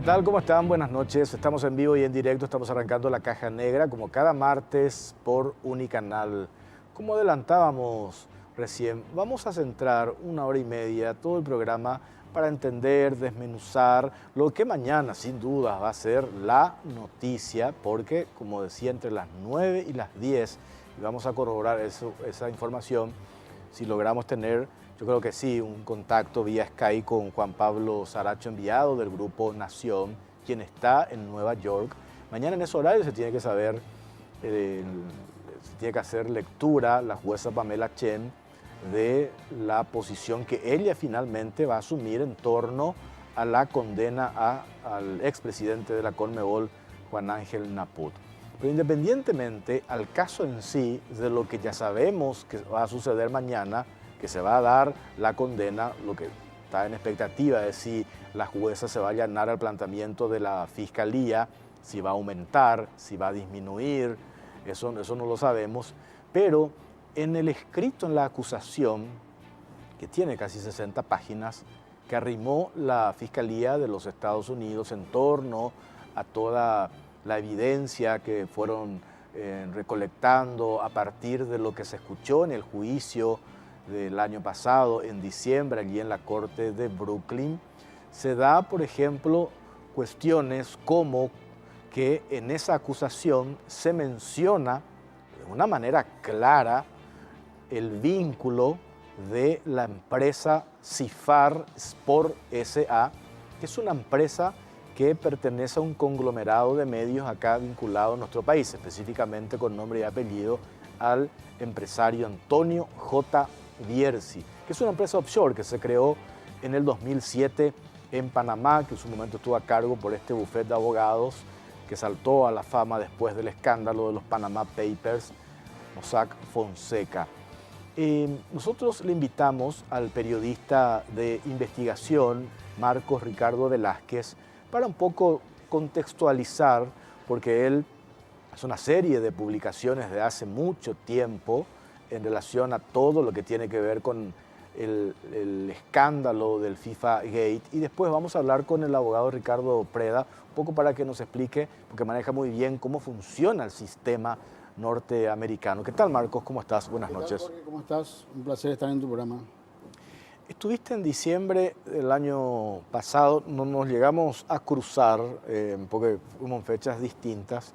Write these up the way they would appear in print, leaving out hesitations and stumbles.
tal? ¿Cómo están? Buenas noches. Estamos en vivo y en directo. Estamos arrancando La Caja Negra como cada martes por Unicanal. Como adelantábamos recién, vamos a centrar 1 hora y media todo el programa para entender, desmenuzar lo que mañana sin duda va a ser la noticia, porque como decía, entre las 9 y las 10, y vamos a corroborar esa información, si logramos tener, yo creo que sí, un contacto vía Skype con Juan Pablo Saracho, enviado del Grupo Nación, quien está en Nueva York. Mañana en ese horario se tiene que saber, se tiene que hacer lectura la jueza Pamela Chen de la posición que ella finalmente va a asumir en torno a la condena al expresidente de la Conmebol, Juan Ángel Naput. Pero independientemente al caso en sí, de lo que ya sabemos que va a suceder mañana, que se va a dar la condena, lo que está en expectativa es si la jueza se va a allanar al planteamiento de la Fiscalía, si va a aumentar, si va a disminuir, eso no lo sabemos, pero en el escrito en la acusación, que tiene casi 60 páginas, que arrimó la Fiscalía de los Estados Unidos en torno a toda la evidencia que fueron recolectando a partir de lo que se escuchó en el juicio del año pasado, en diciembre, allí en la Corte de Brooklyn, se da, por ejemplo, cuestiones como que en esa acusación se menciona de una manera clara el vínculo de la empresa Cifar Sport S.A., que es una empresa que pertenece a un conglomerado de medios acá vinculado a nuestro país, específicamente con nombre y apellido al empresario Antonio J. Bierzi, que es una empresa offshore que se creó en el 2007 en Panamá, que en su momento estuvo a cargo por este bufete de abogados que saltó a la fama después del escándalo de los Panama Papers, Mossack Fonseca. Nosotros le invitamos al periodista de investigación, Marcos Ricardo Velázquez, para un poco contextualizar, porque él hace una serie de publicaciones de hace mucho tiempo en relación a todo lo que tiene que ver con el escándalo del FIFA Gate, y después vamos a hablar con el abogado Ricardo Preda, un poco para que nos explique, porque maneja muy bien cómo funciona el sistema norteamericano. ¿Qué tal, Marcos? ¿Cómo estás? Buenas noches. Jorge, ¿cómo estás? Un placer estar en tu programa. Estuviste en diciembre del año pasado, no nos llegamos a cruzar, porque fuimos en fechas distintas,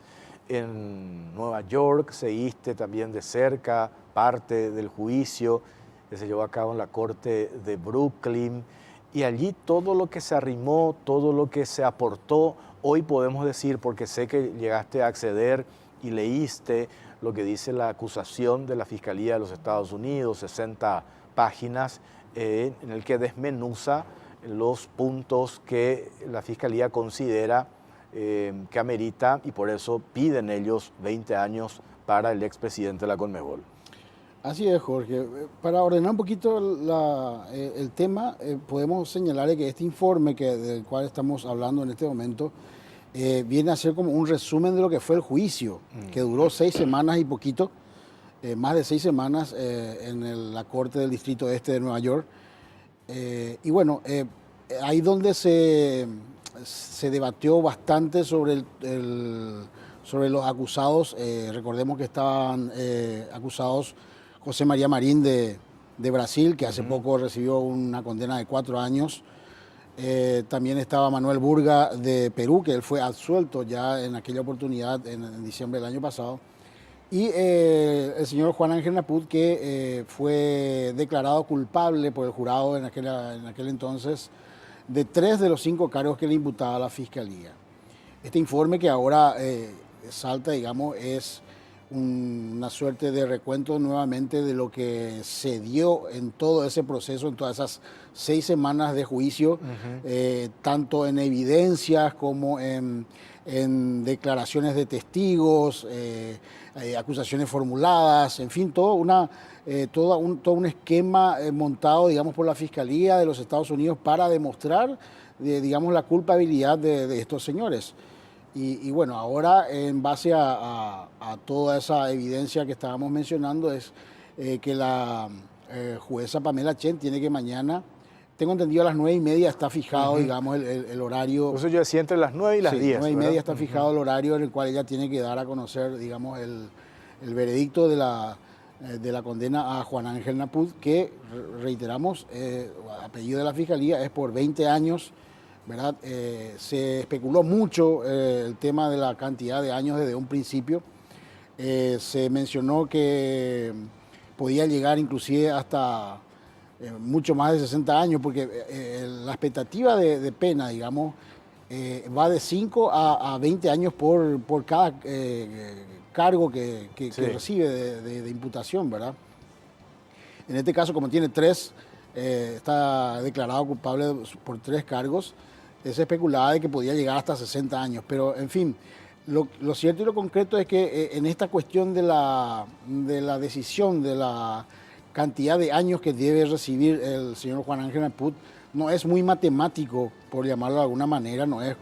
en Nueva York, seguiste también de cerca parte del juicio que se llevó a cabo en la Corte de Brooklyn, y allí todo lo que se arrimó, todo lo que se aportó, hoy podemos decir, porque sé que llegaste a acceder y leíste lo que dice la acusación de la Fiscalía de los Estados Unidos, 60 páginas, en el que desmenuza los puntos que la Fiscalía considera que amerita, y por eso piden ellos 20 años para el expresidente de la Conmebol. Así es, Jorge. Para ordenar un poquito el tema, podemos señalar que este informe del cual estamos hablando en este momento viene a ser como un resumen de lo que fue el juicio, que duró 6 semanas y poquito, más de 6 semanas en la Corte del Distrito Este de Nueva York. Y bueno, ahí donde se debatió bastante sobre los acusados. Recordemos que estaban acusados José María Marín de Brasil, que hace poco recibió una condena de 4 años. También estaba Manuel Burga de Perú, que él fue absuelto ya en aquella oportunidad en diciembre del año pasado. Y el señor Juan Ángel Naput, que fue declarado culpable por el jurado en aquel entonces de 3 de los 5 cargos que le imputaba la Fiscalía. Este informe que ahora salta, digamos, es una suerte de recuento nuevamente de lo que se dio en todo ese proceso, en todas esas 6 semanas de juicio, tanto en evidencias como en declaraciones de testigos, acusaciones formuladas, en fin, todo un esquema montado, digamos, por la Fiscalía de los Estados Unidos para demostrar, digamos, la culpabilidad de estos señores. Y bueno, ahora en base a toda esa evidencia que estábamos mencionando es que la jueza Pamela Chen tiene que mañana tengo entendido a las 9:30 está fijado, digamos, el horario. Por eso yo decía entre las 9 y las 10. 9:30 está fijado el horario en el cual ella tiene que dar a conocer, digamos, el veredicto de la condena a Juan Ángel Naput, que reiteramos, apellido de la Fiscalía es por 20 años, ¿verdad? Se especuló mucho el tema de la cantidad de años desde un principio. Se mencionó que podía llegar inclusive hasta mucho más de 60 años, porque la expectativa de pena, digamos, va de 5 a 20 años por cada cargo que recibe de imputación, ¿verdad? En este caso, como tiene 3, está declarado culpable por 3 cargos, se especulaba de que podía llegar hasta 60 años, pero en fin, lo cierto y lo concreto es que en esta cuestión de la decisión de la cantidad de años que debe recibir el señor Juan Ángel Naput, no es muy matemático, por llamarlo de alguna manera, no es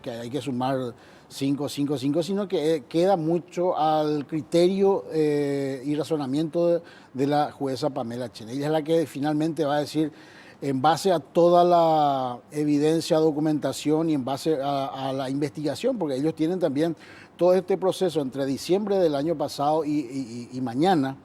que hay que sumar 5, 5, 5, sino que queda mucho al criterio y razonamiento de la jueza Pamela Chen. Ella es la que finalmente va a decir, en base a toda la evidencia, documentación y en base a la investigación, porque ellos tienen también todo este proceso entre diciembre del año pasado y mañana.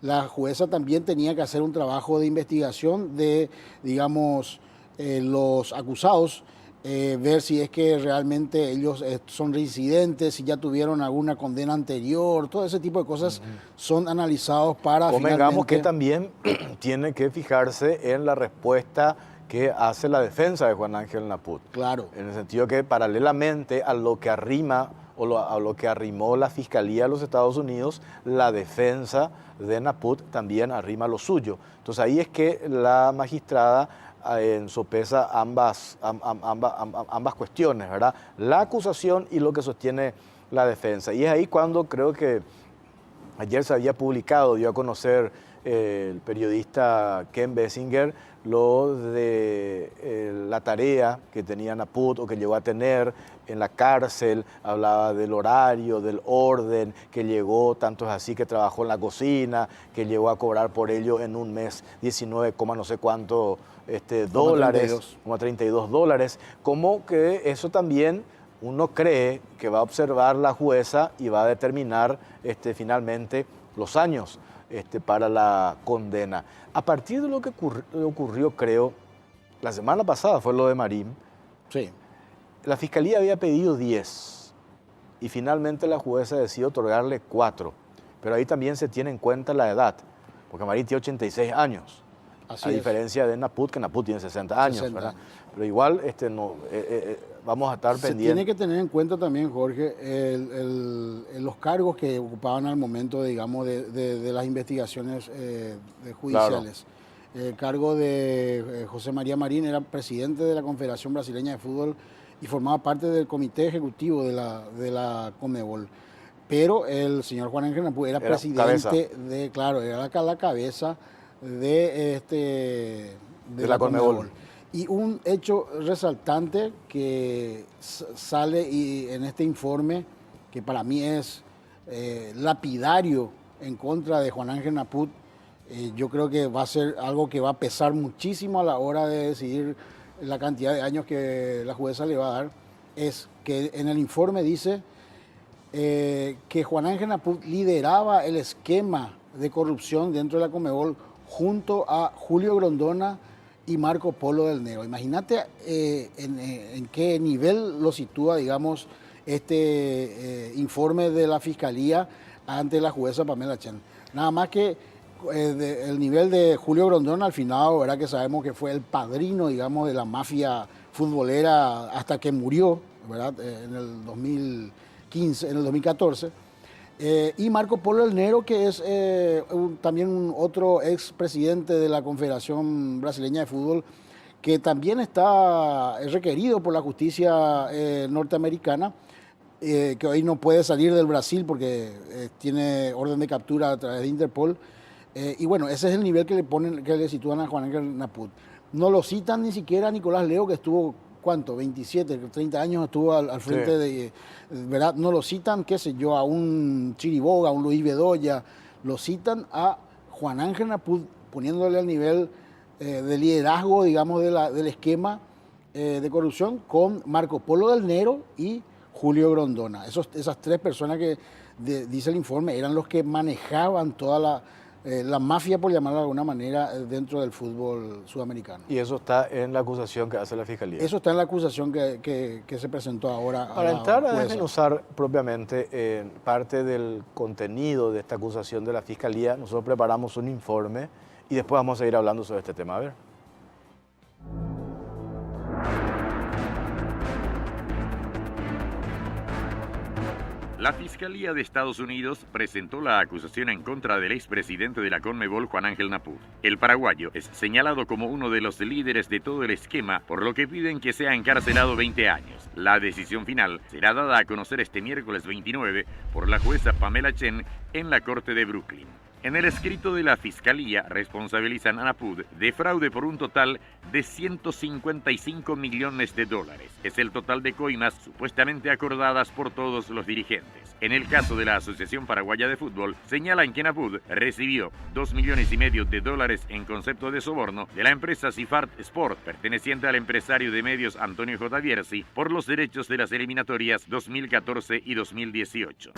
La jueza también tenía que hacer un trabajo de investigación de, digamos, los acusados, ver si es que realmente ellos son reincidentes, si ya tuvieron alguna condena anterior, todo ese tipo de cosas son analizados para Convengamos que también tiene que fijarse en la respuesta que hace la defensa de Juan Ángel Naput. Claro. En el sentido que paralelamente a lo que arrima a lo que arrimó la Fiscalía de los Estados Unidos, la defensa de Naput también arrima lo suyo. Entonces ahí es que la magistrada sopesa ambas cuestiones, ¿verdad? La acusación y lo que sostiene la defensa. Y es ahí cuando creo que ayer se había publicado, dio a conocer el periodista Ken Bessinger lo de la tarea que tenía Naput o que llegó a tener en la cárcel, hablaba del horario, del orden, que llegó, tanto es así que trabajó en la cocina, que llegó a cobrar por ello en un mes 19, no sé cuánto dólares, como $32, como que eso también uno cree que va a observar la jueza y va a determinar finalmente los años para la condena. A partir de lo que ocurrió, creo, la semana pasada fue lo de Marín. Sí. La Fiscalía había pedido 10 y finalmente la jueza decidió otorgarle 4. Pero ahí también se tiene en cuenta la edad, porque Marín tiene 86 años. A diferencia de Naput, que Naput tiene 60 años, 60 ¿verdad? Años. Pero igual vamos a estar pendientes. Tiene que tener en cuenta también, Jorge, los cargos que ocupaban al momento, digamos, de las investigaciones judiciales. Claro. El cargo de José María Marín era presidente de la Confederación Brasileña de Fútbol y formaba parte del comité ejecutivo de la Conmebol. Pero el señor Juan Ángel Naput era presidente era la cabeza de la Conmebol. Y un hecho resaltante que sale en este informe, que para mí es lapidario en contra de Juan Ángel Naput, yo creo que va a ser algo que va a pesar muchísimo a la hora de decidir la cantidad de años que la jueza le va a dar, es que en el informe dice que Juan Ángel Naput lideraba el esquema de corrupción dentro de la Conmebol junto a Julio Grondona y Marco Polo del Nero. Imagínate en qué nivel lo sitúa, digamos, este informe de la Fiscalía ante la jueza Pamela Chen. Nada más que el nivel de Julio Grondona al final, ¿verdad? Que sabemos que fue el padrino, digamos, de la mafia futbolera hasta que murió, ¿verdad? En el 2014. Y Marco Polo del Nero, que es también otro expresidente de la Confederación Brasileña de Fútbol, que también está requerido por la justicia norteamericana, que hoy no puede salir del Brasil porque tiene orden de captura a través de Interpol. Y bueno, ese es el nivel que le sitúan a Juan Ángel Naput. No lo citan ni siquiera a Nicolás Leo, que estuvo, ¿cuánto? 27, 30 años estuvo al frente de, ¿verdad? No lo citan, qué sé yo, a un Chiriboga, a un Luis Bedoya. Lo citan a Juan Ángel Naput, poniéndole al nivel de liderazgo, digamos, del esquema de corrupción con Marco Polo del Nero y Julio Grondona. Esas tres personas que, dice el informe, eran los que manejaban toda la mafia, por llamarlo de alguna manera, dentro del fútbol sudamericano. Y eso está en la acusación que hace la Fiscalía. Eso está en la acusación que se presentó ahora. Para entrar a desmenuzar propiamente parte del contenido de esta acusación de la Fiscalía, nosotros preparamos un informe y después vamos a seguir hablando sobre este tema. A ver. La Fiscalía de Estados Unidos presentó la acusación en contra del expresidente de la CONMEBOL, Juan Ángel Naput. El paraguayo es señalado como uno de los líderes de todo el esquema, por lo que piden que sea encarcelado 20 años. La decisión final será dada a conocer este miércoles 29 por la jueza Pamela Chen en la Corte de Brooklyn. En el escrito de la Fiscalía responsabilizan a Naput de fraude por un total de $155 millones. Es el total de coimas supuestamente acordadas por todos los dirigentes. En el caso de la Asociación Paraguaya de Fútbol, señalan que Naput recibió $2,5 millones en concepto de soborno de la empresa Sifart Sport, perteneciente al empresario de medios Antonio J. Bierzi, por los derechos de las eliminatorias 2014 y 2018.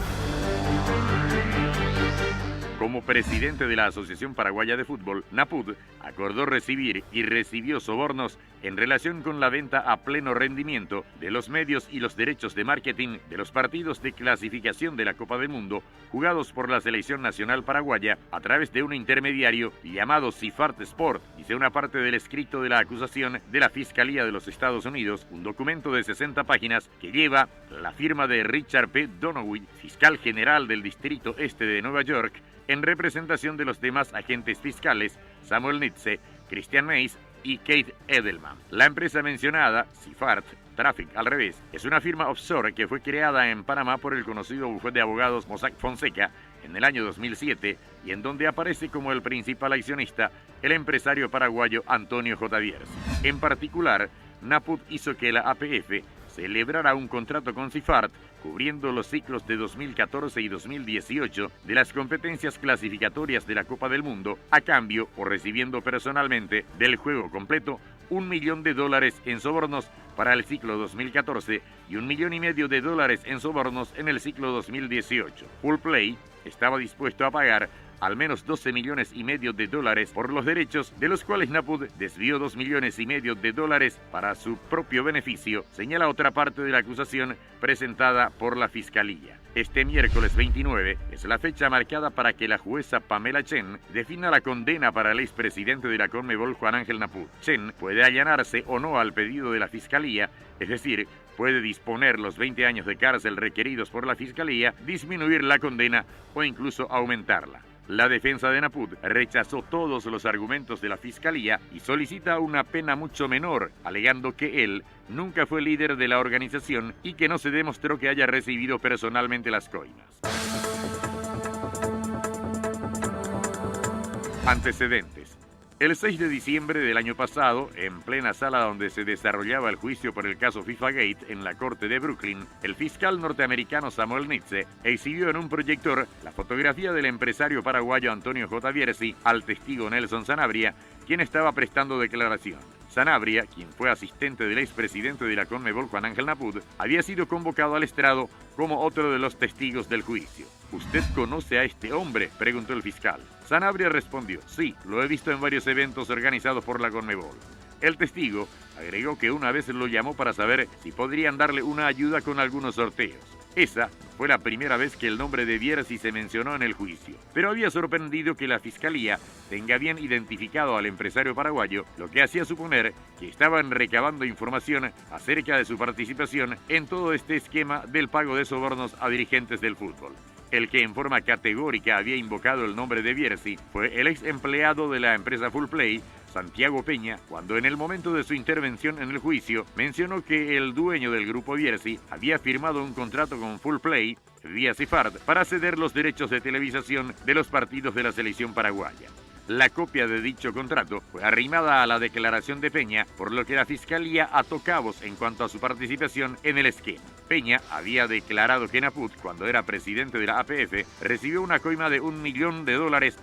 Como presidente de la Asociación Paraguaya de Fútbol, Naput acordó recibir y recibió sobornos en relación con la venta a pleno rendimiento de los medios y los derechos de marketing de los partidos de clasificación de la Copa del Mundo jugados por la Selección Nacional Paraguaya a través de un intermediario llamado Sifart Sport, dice una parte del escrito de la acusación de la Fiscalía de los Estados Unidos, un documento de 60 páginas que lleva la firma de Richard P. Donoghue, fiscal general del Distrito Este de Nueva York, en representación de los demás agentes fiscales Samuel Nitze, Christian Mays y Kate Edelman. La empresa mencionada, Sifart Traffic al revés, es una firma offshore que fue creada en Panamá por el conocido bufete de abogados Mossack Fonseca en el año 2007 y en donde aparece como el principal accionista el empresario paraguayo Antonio J. Bierzi. En particular, Naput hizo que la APF celebrara un contrato con Sifart cubriendo los ciclos de 2014 y 2018 de las competencias clasificatorias de la Copa del Mundo a cambio o recibiendo personalmente del juego completo $1 millón en sobornos para el ciclo 2014 y $1,5 millones en sobornos en el ciclo 2018. Full Play estaba dispuesto a pagar al menos $12,5 millones por los derechos, de los cuales Naput desvió $2,5 millones para su propio beneficio, señala otra parte de la acusación presentada por la Fiscalía. Este miércoles 29 es la fecha marcada para que la jueza Pamela Chen defina la condena para el expresidente de la CONMEBOL, Juan Ángel Naput. Chen puede allanarse o no al pedido de la Fiscalía, es decir, puede disponer los 20 años de cárcel requeridos por la Fiscalía, disminuir la condena o incluso aumentarla. La defensa de Naput rechazó todos los argumentos de la Fiscalía y solicita una pena mucho menor, alegando que él nunca fue líder de la organización y que no se demostró que haya recibido personalmente las coimas. Antecedentes. El 6 de diciembre del año pasado, en plena sala donde se desarrollaba el juicio por el caso FIFA Gate en la Corte de Brooklyn, el fiscal norteamericano Samuel Nitze exhibió en un proyector la fotografía del empresario paraguayo Antonio J. Bierzi al testigo Nelson Sanabria, quien estaba prestando declaración. Sanabria, quien fue asistente del expresidente de la CONMEBOL, Juan Ángel Naput, había sido convocado al estrado como otro de los testigos del juicio. ¿Usted conoce a este hombre?, preguntó el fiscal. Sanabria respondió, sí, lo he visto en varios eventos organizados por la CONMEBOL. El testigo agregó que una vez lo llamó para saber si podrían darle una ayuda con algunos sorteos. Esa fue la primera vez que el nombre de Bierzi se mencionó en el juicio, pero había sorprendido que la Fiscalía tenga bien identificado al empresario paraguayo, lo que hacía suponer que estaban recabando información acerca de su participación en todo este esquema del pago de sobornos a dirigentes del fútbol. El que en forma categórica había invocado el nombre de Bierzi fue el ex empleado de la empresa Full Play, Santiago Peña, cuando en el momento de su intervención en el juicio mencionó que el dueño del grupo Bierzi había firmado un contrato con Full Play, vía Sifart, para ceder los derechos de televisación de los partidos de la selección paraguaya. La copia de dicho contrato fue arrimada a la declaración de Peña, por lo que la Fiscalía ató cabos en cuanto a su participación en el esquema. Peña había declarado que Naput, cuando era presidente de la APF, recibió una coima de $1 millón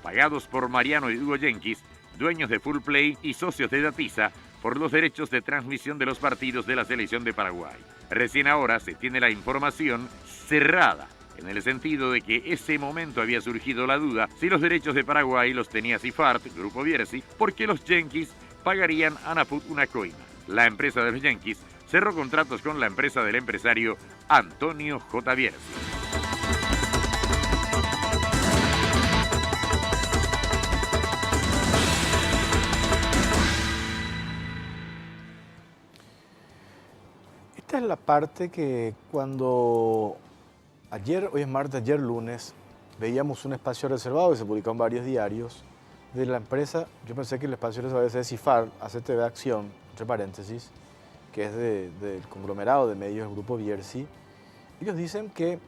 pagados por Mariano y Hugo Jenkins, dueños de Full Play y socios de Datiza, por los derechos de transmisión de los partidos de la selección de Paraguay. Recién ahora se tiene la información cerrada, en el sentido de que ese momento había surgido la duda si los derechos de Paraguay los tenía Sifart, Grupo Bierzi, porque los Yankees pagarían a Naput una coima. La empresa de los Yankees cerró contratos con la empresa del empresario Antonio J. Bierzi. Esta es la parte que cuando hoy es martes, ayer lunes, veíamos un espacio reservado que se publicó en varios diarios de la empresa. Yo pensé que el espacio reservado es de Cifar, ACTV Acción, entre paréntesis, que es del conglomerado de medios del Grupo Bierzi. Ellos dicen que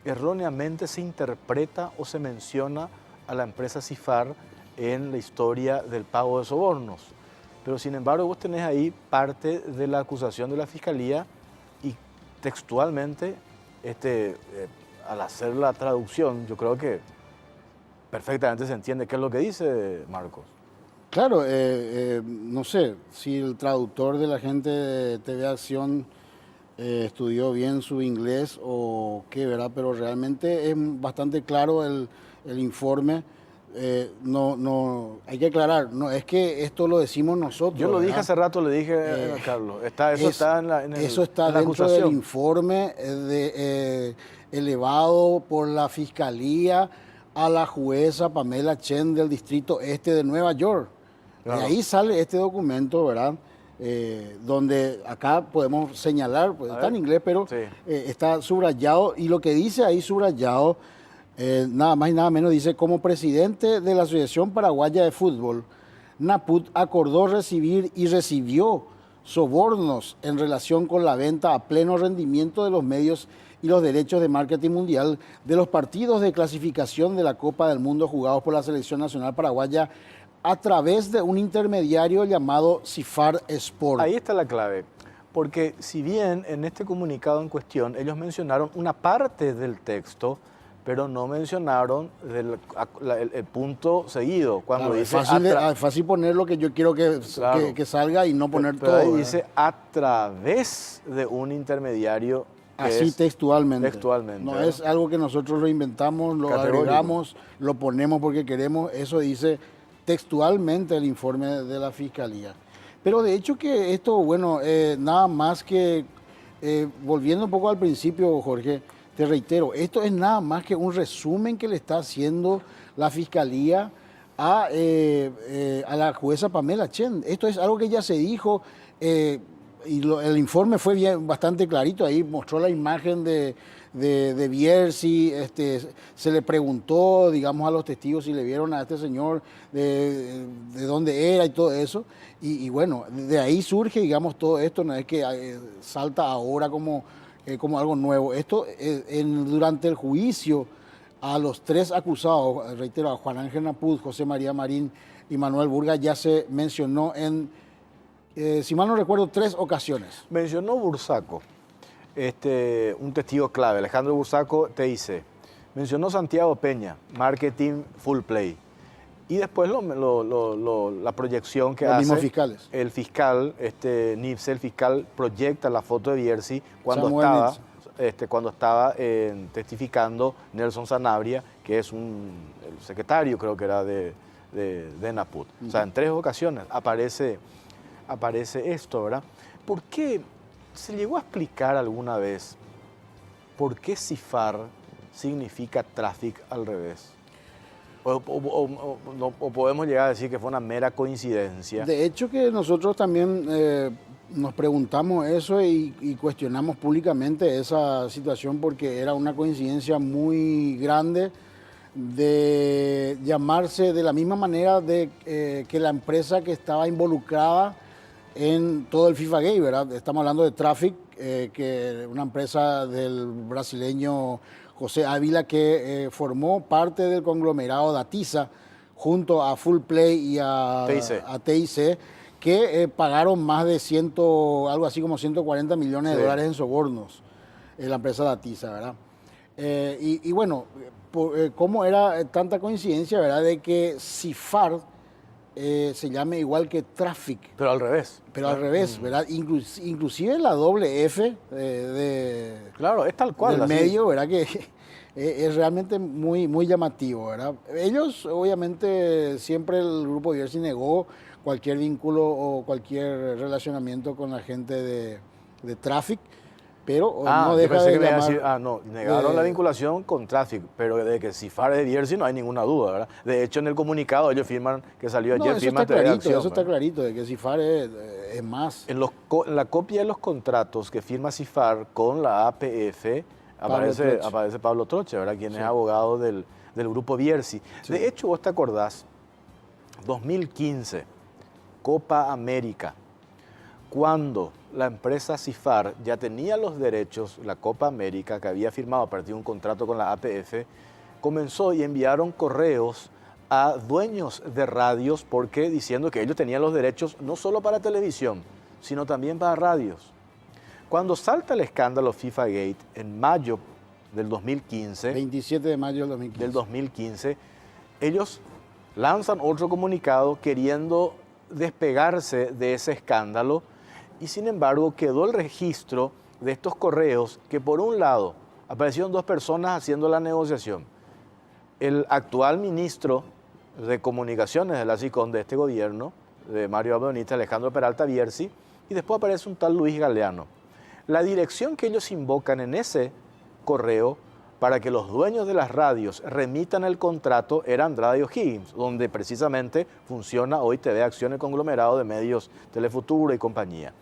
erróneamente se interpreta o se menciona a la empresa Cifar en la historia del pago de sobornos. Pero sin embargo vos tenés ahí parte de la acusación de la Fiscalía y textualmente, al hacer la traducción, yo creo que perfectamente se entiende qué es lo que dice Marcos. Claro, no sé si el traductor de la gente de TV Acción estudió bien su inglés o qué, ¿verdad? Pero realmente es bastante claro el informe. No, hay que aclarar, no es que esto lo decimos nosotros. Yo lo dije hace rato, le dije a Carlos, eso está dentro acusación. del informe elevado por la Fiscalía a la jueza Pamela Chen del Distrito Este de Nueva York. Claro. De ahí sale este documento, ¿verdad? Donde acá podemos señalar, pues está en inglés, pero sí, está subrayado, y lo que dice ahí subrayado, nada más y nada menos, dice: como presidente de la Asociación Paraguaya de Fútbol, Naput acordó recibir y recibió sobornos en relación con la venta a pleno rendimiento de los medios y los derechos de marketing mundial de los partidos de clasificación de la Copa del Mundo jugados por la Selección Nacional Paraguaya a través de un intermediario llamado Cifar Sport. Ahí está la clave, porque si bien en este comunicado en cuestión ellos mencionaron una parte del texto, pero no mencionaron el punto seguido. Cuando claro, dice es fácil poner lo que yo quiero que salga y no poner pero todo. Ahí dice a través de un intermediario. Así textualmente. No ¿verdad? es algo que nosotros lo inventamos, lo agregamos, lo ponemos porque queremos. Eso dice textualmente el informe de la Fiscalía. Pero de hecho que esto, bueno, nada más que, volviendo un poco al principio, Jorge, te reitero, esto es nada más que un resumen que le está haciendo la Fiscalía a la jueza Pamela Chen. Esto es algo que ya se dijo, y el informe fue bastante clarito, ahí mostró la imagen de Bierzi, se le preguntó, digamos, a los testigos si le vieron a este señor, de dónde era y todo eso, y bueno, de ahí surge, digamos, todo esto, no es que salta ahora como algo nuevo. Esto, durante el juicio a los tres acusados, reitero, a Juan Ángel Naput, José María Marín y Manuel Burga, ya se mencionó en, si mal no recuerdo, 3 ocasiones. Mencionó Bursaco, un testigo clave, Alejandro Bursaco, TIC. Mencionó Santiago Peña, Marketing Full Play. Y después la proyección que hace mismos fiscales. El fiscal, Nipse, el fiscal, proyecta la foto de Bierzi cuando estaba testificando Nelson Sanabria, que es el secretario, creo que era de Naput. O sea, en 3 ocasiones aparece esto, ¿verdad? ¿Por qué se llegó a explicar alguna vez por qué Cifar significa traffic al revés? O podemos llegar a decir que fue una mera coincidencia. De hecho que nosotros también nos preguntamos eso y cuestionamos públicamente esa situación, porque era una coincidencia muy grande de llamarse de la misma manera que la empresa que estaba involucrada en todo el FIFA Gate, ¿verdad? Estamos hablando de Traffic, que es una empresa del brasileño José Ávila, que formó parte del conglomerado Datiza junto a Full Play y a TIC, que pagaron más de algo así como 140 millones de dólares en sobornos, la empresa Datiza, ¿verdad? Y bueno, ¿cómo era tanta coincidencia, verdad? De que Cifar se llame igual que Traffic. Pero al revés. Pero al revés, ¿verdad? Inclusive la doble F claro, es tal cual. del así. medio, ¿verdad? Que es realmente muy, muy llamativo, ¿verdad? Ellos, obviamente, siempre el grupo Bierzi negó cualquier vínculo o cualquier relacionamiento con la gente de Traffic, pero no yo deja pensé de que me iba a llamar... decir, no, negaron la vinculación con Traffic, pero de que Cifar es de Bierzi no hay ninguna duda, ¿verdad? De hecho, en el comunicado ellos firman, que salió No, ayer, eso firman está TV clarito, Acción, eso está ¿verdad? clarito, de que Cifar es más. En la copia de los contratos que firma Cifar con la APF aparece Pablo Troche, ¿verdad? Quien Sí. es abogado del grupo Bierzi. Sí. De hecho, vos te acordás, 2015, Copa América, cuando la empresa Cifar ya tenía los derechos, la Copa América, que había firmado a partir de un contrato con la APF, comenzó y enviaron correos a dueños de radios porque diciendo que ellos tenían los derechos no solo para televisión, sino también para radios. Cuando salta el escándalo FIFA Gate en mayo del 2015, 27 de mayo del 2015. ellos lanzan otro comunicado queriendo despegarse de ese escándalo y sin embargo quedó el registro de estos correos que por un lado aparecieron dos personas haciendo la negociación. El actual ministro de Comunicaciones de la SICON de este gobierno, de Mario Abdonista, Alejandro Peralta Bierzi, y después aparece un tal Luis Galeano. La dirección que ellos invocan en ese correo para que los dueños de las radios remitan el contrato era Andrade O'Higgins, donde precisamente funciona hoy TV Acción, el conglomerado de medios Telefuturo y compañía.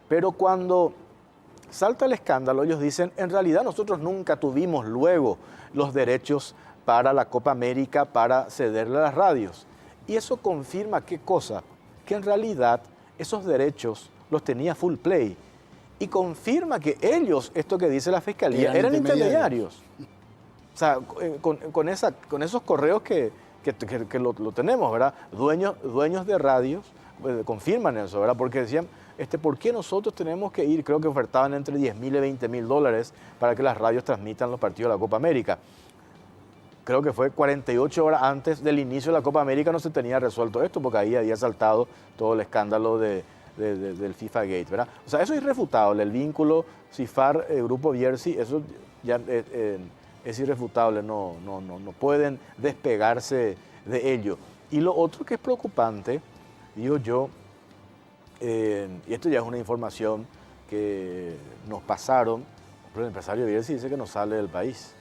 Pero cuando salta el escándalo, ellos dicen, en realidad nosotros nunca tuvimos luego los derechos para la Copa América para cederle a las radios. Y eso confirma, ¿qué cosa? Que en realidad esos derechos los tenía Full Play. Y confirma que ellos, esto que dice la Fiscalía, eran intermediarios. O sea, con esos correos que lo tenemos, ¿verdad? Dueños de radios confirman eso, ¿verdad? Porque decían, ¿por qué nosotros tenemos que ir? Creo que ofertaban entre 10.000 y 20.000 dólares para que las radios transmitan los partidos de la Copa América. Creo que fue 48 horas antes del inicio de la Copa América no se tenía resuelto esto, porque ahí había saltado todo el escándalo del FIFA Gate, ¿verdad? O sea, eso es irrefutable, el vínculo Cifar, Grupo Bierzi, eso ya es irrefutable, no pueden despegarse de ello. Y lo otro que es preocupante, digo yo, y esto ya es una información que nos pasaron, pero el empresario Bierzi dice que no sale del país.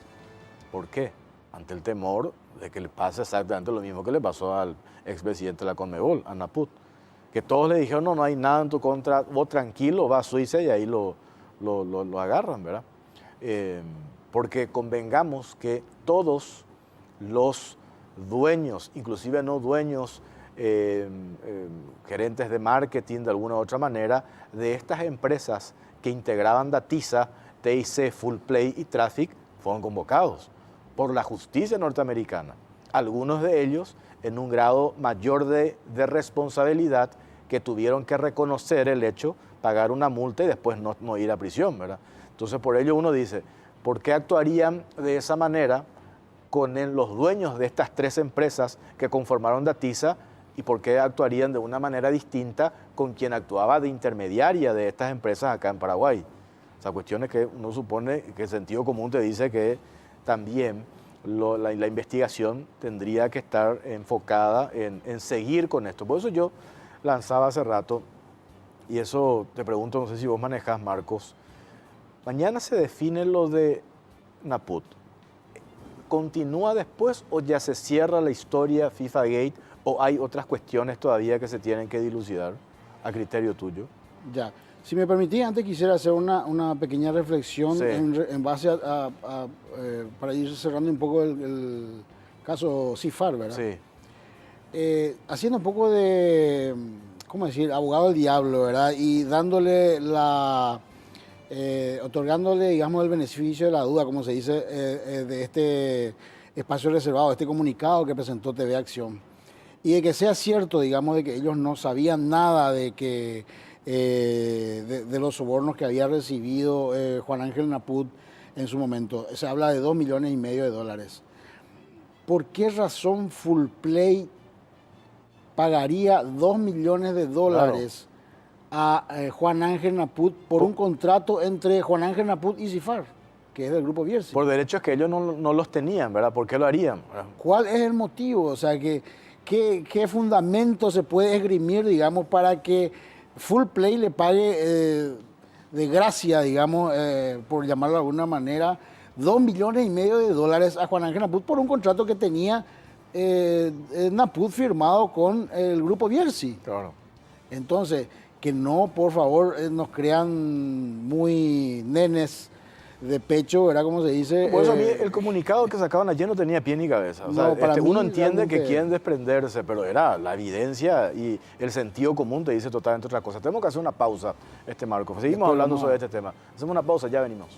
¿Por qué? Ante el temor de que le pase exactamente lo mismo que le pasó al expresidente de la Conmebol, a Naput, que todos le dijeron, no hay nada en tu contra, vos tranquilo, va a Suiza y ahí lo agarran, ¿verdad? Porque convengamos que todos los dueños, inclusive no dueños, gerentes de marketing de alguna u otra manera, de estas empresas que integraban Datiza, TIC, Full Play y Traffic, fueron convocados por la justicia norteamericana. Algunos de ellos en un grado mayor de responsabilidad, que tuvieron que reconocer el hecho, pagar una multa y después no ir a prisión, ¿verdad? Entonces por ello uno dice, ¿por qué actuarían de esa manera con los dueños de estas tres empresas que conformaron Datiza y por qué actuarían de una manera distinta con quien actuaba de intermediaria de estas empresas acá en Paraguay? O sea, cuestiones que uno supone que el sentido común te dice que también la investigación tendría que estar enfocada en seguir con esto. Por eso yo lanzaba hace rato, y eso te pregunto, no sé si vos manejás, Marcos, mañana se define lo de Naput. ¿Continúa después o ya se cierra la historia FIFA Gate o hay otras cuestiones todavía que se tienen que dilucidar a criterio tuyo? Ya. Si me permitís, antes quisiera hacer una pequeña reflexión Sí. en base para ir cerrando un poco el caso Cifar, ¿verdad? Sí. Haciendo un poco de, ¿cómo decir?, abogado del diablo, ¿verdad? Y dándole otorgándole, digamos, el beneficio de la duda, como se dice, de este espacio reservado, este comunicado que presentó TV Acción. Y de que sea cierto, digamos, de que ellos no sabían nada de que de los sobornos que había recibido Juan Ángel Naput en su momento. Se habla de 2,5 millones de dólares. ¿Por qué razón Full Play pagaría $2 millones a Juan Ángel Naput por un contrato entre Juan Ángel Naput y Cifar, que es del Grupo Bierzi. Por derechos que ellos no los tenían, ¿verdad? ¿Por qué lo harían? ¿Cuál es el motivo? O sea, ¿qué fundamento se puede esgrimir, digamos, para que Full Play le pague de gracia, digamos, por llamarlo de alguna manera, $2 millones y medio a Juan Ángel Naput por un contrato que tenía Naput firmado con el Grupo Bierzi? Claro. Entonces, que no, por favor, nos crean muy nenes de pecho, ¿verdad? Como se dice. Por eso a mí el comunicado que sacaban ayer no tenía pie ni cabeza. O sea, No, para mí uno entiende que realmente- quieren desprenderse, pero era la evidencia y el sentido común te dice totalmente otra cosa. Tenemos que hacer una pausa, Marco. Seguimos Después hablando vamos a- sobre este tema. Hacemos una pausa, ya venimos.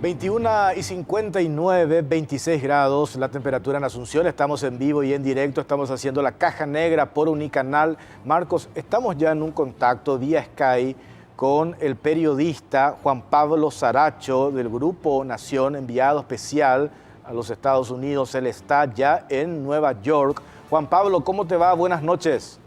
...21:59, 26 grados la temperatura en Asunción. Estamos en vivo y en directo, estamos haciendo la Caja Negra por Unicanal. Marcos, estamos ya en un contacto vía Sky con el periodista Juan Pablo Saracho del Grupo Nación, enviado especial a los Estados Unidos. Él está ya en Nueva York. Juan Pablo, ¿cómo te va? Buenas noches.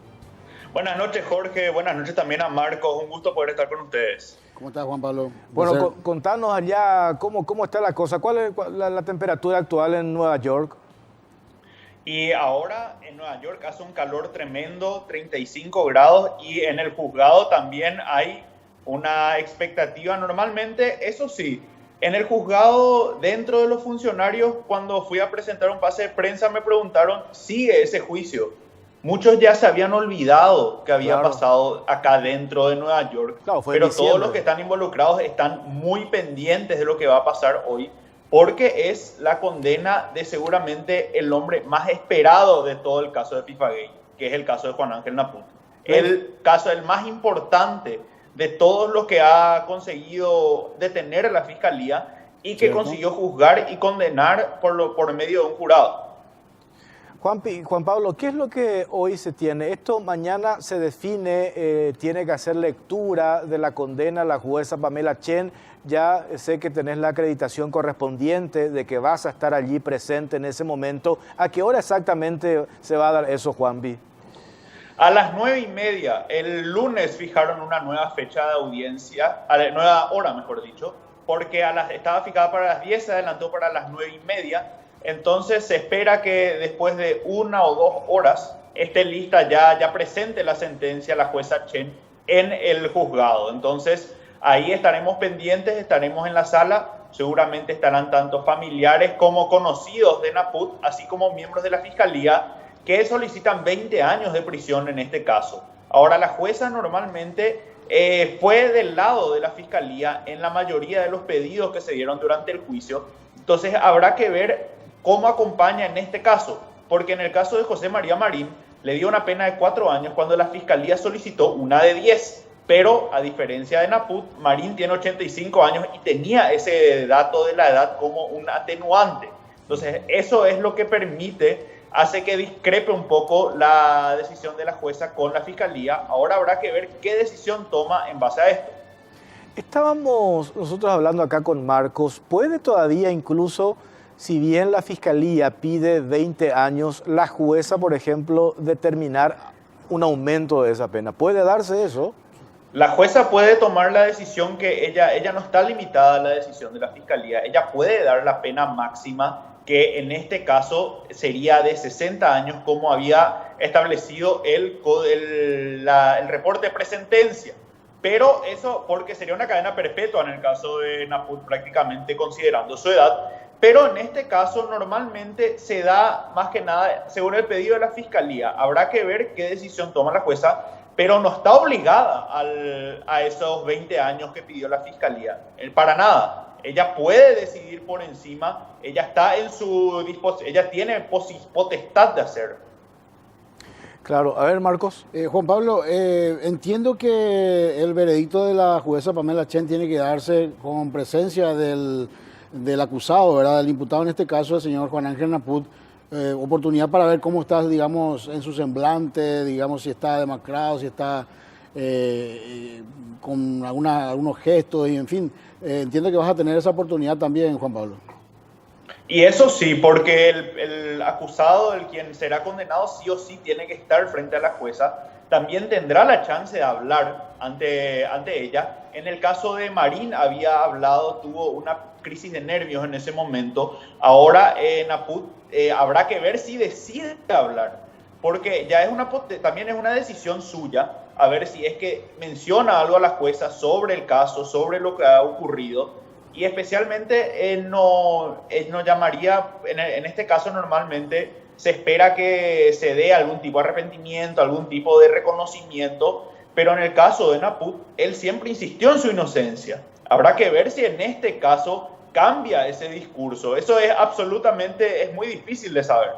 Buenas noches, Jorge. Buenas noches también a Marcos. Un gusto poder estar con ustedes. ¿Cómo estás, Juan Pablo? Bueno, contanos allá cómo está la cosa. ¿Cuál es la temperatura actual en Nueva York? Y ahora en Nueva York hace un calor tremendo, 35 grados, y en el juzgado también hay una expectativa. Normalmente, eso sí, en el juzgado, dentro de los funcionarios, cuando fui a presentar un pase de prensa, me preguntaron, ¿sigue ese juicio? Muchos ya se habían olvidado que había pasado acá dentro de Nueva York, Claro, fue pero en diciembre. todos los que están involucrados están muy pendientes de lo que va a pasar hoy, porque es la condena de seguramente el hombre más esperado de todo el caso de FIFA Gate, que es el caso de Juan Ángel Naput. El caso, el más importante de todos los que ha conseguido detener a la Fiscalía y que consiguió juzgar y condenar por medio de un jurado. Juan Pablo, ¿qué es lo que hoy se tiene? Esto mañana se define, tiene que hacer lectura de la condena la jueza Pamela Chen. Ya sé que tenés la acreditación correspondiente de que vas a estar allí presente en ese momento. ¿A qué hora exactamente se va a dar eso, Juanpi? A las 9:30, el lunes fijaron una nueva fecha de audiencia, a la nueva hora mejor dicho, porque estaba fijada para las 10, se adelantó para las 9:30. Entonces se espera que después de 1 o 2 horas esté lista ya presente la sentencia la jueza Chen en el juzgado. Entonces ahí estaremos pendientes, estaremos en la sala, seguramente estarán tanto familiares como conocidos de Naput, así como miembros de la Fiscalía que solicitan 20 años de prisión en este caso. Ahora la jueza normalmente fue del lado de la Fiscalía en la mayoría de los pedidos que se dieron durante el juicio. Entonces habrá que ver cómo acompaña en este caso, porque en el caso de José María Marín le dio una pena de 4 años cuando la Fiscalía solicitó una de 10, pero a diferencia de Naput, Marín tiene 85 años y tenía ese dato de la edad como un atenuante. Entonces eso es lo que hace que discrepe un poco la decisión de la jueza con la Fiscalía. Ahora habrá que ver qué decisión toma en base a esto. Estábamos nosotros hablando acá con Marcos, ¿puede todavía incluso, si bien la Fiscalía pide 20 años, la jueza, por ejemplo, determinar un aumento de esa pena? ¿Puede darse eso? La jueza puede tomar la decisión que ella no está limitada a la decisión de la Fiscalía. Ella puede dar la pena máxima, que en este caso sería de 60 años, como había establecido el reporte de presentencia. Pero eso porque sería una cadena perpetua en el caso de Naput, prácticamente considerando su edad. Pero en este caso normalmente se da más que nada según el pedido de la Fiscalía. Habrá que ver qué decisión toma la jueza, pero no está obligada a esos 20 años que pidió la Fiscalía. Para nada. Ella puede decidir por encima, ella está en su disposición, ella tiene potestad de hacerlo. Claro, a ver, Marcos. Juan Pablo, entiendo que el veredicto de la jueza Pamela Chen tiene que darse con presencia del acusado, ¿verdad? Del imputado en este caso, el señor Juan Ángel Naput. Oportunidad para ver cómo está, digamos, en su semblante, digamos, si está demacrado, si está con algunos gestos y en fin. Entiendo que vas a tener esa oportunidad también, Juan Pablo. Y eso sí, porque el acusado, el quien será condenado, sí o sí tiene que estar frente a la jueza. También tendrá la chance de hablar ante ella. En el caso de Marín había hablado, tuvo una crisis de nervios en ese momento. Ahora Naput habrá que ver si decide hablar, porque ya también es una decisión suya, a ver si es que menciona algo a la jueza sobre el caso, sobre lo que ha ocurrido. Y especialmente él no llamaría, en este caso normalmente se espera que se dé algún tipo de arrepentimiento, algún tipo de reconocimiento, pero en el caso de Naput, él siempre insistió en su inocencia. Habrá que ver si en este caso cambia ese discurso. Eso es muy difícil de saber.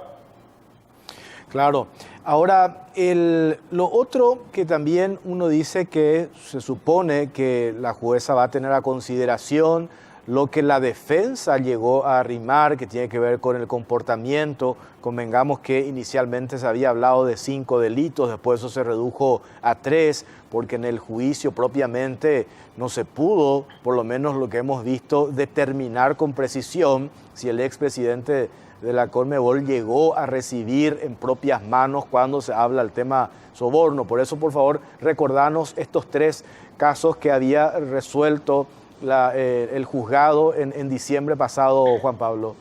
Claro. Ahora, lo otro que también uno dice que se supone que la jueza va a tener a consideración lo que la defensa llegó a arrimar, que tiene que ver con el comportamiento. Convengamos que inicialmente se había hablado de 5 delitos, después eso se redujo a 3, porque en el juicio propiamente no se pudo, por lo menos lo que hemos visto, determinar con precisión si el expresidente de la Conmebol llegó a recibir en propias manos cuando se habla del tema soborno. Por eso, por favor, recordanos estos 3 casos que había resuelto el juzgado en diciembre pasado, Juan Pablo.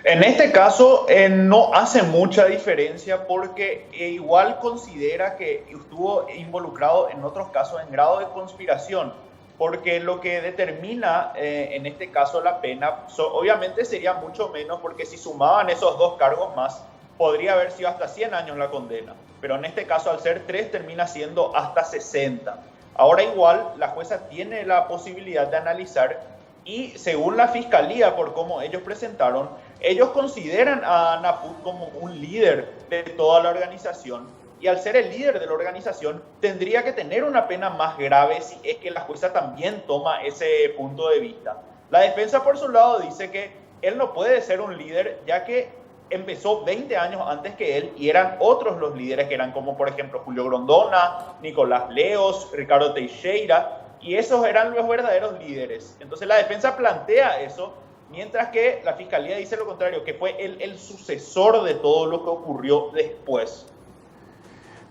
En este caso no hace mucha diferencia porque igual considera que estuvo involucrado en otros casos en grado de conspiración, porque lo que determina en este caso la pena, obviamente sería mucho menos, porque si sumaban esos 2 cargos más, podría haber sido hasta 100 años la condena, pero en este caso al ser 3 termina siendo hasta 60. Ahora igual la jueza tiene la posibilidad de analizar y según la fiscalía, por cómo ellos presentaron, ellos consideran a Naput como un líder de toda la organización y al ser el líder de la organización tendría que tener una pena más grave si es que la jueza también toma ese punto de vista. La defensa por su lado dice que él no puede ser un líder ya que empezó 20 años antes que él y eran otros los líderes que eran como por ejemplo Julio Grondona, Nicolás Leos, Ricardo Teixeira, y esos eran los verdaderos líderes. Entonces la defensa plantea eso, mientras que la fiscalía dice lo contrario, que fue el sucesor de todo lo que ocurrió después.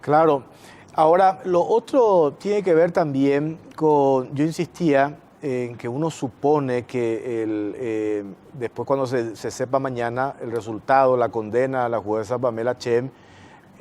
Claro. Ahora, lo otro tiene que ver también con, yo insistía en que uno supone que después cuando se sepa mañana el resultado, la condena a la jueza Pamela Chem,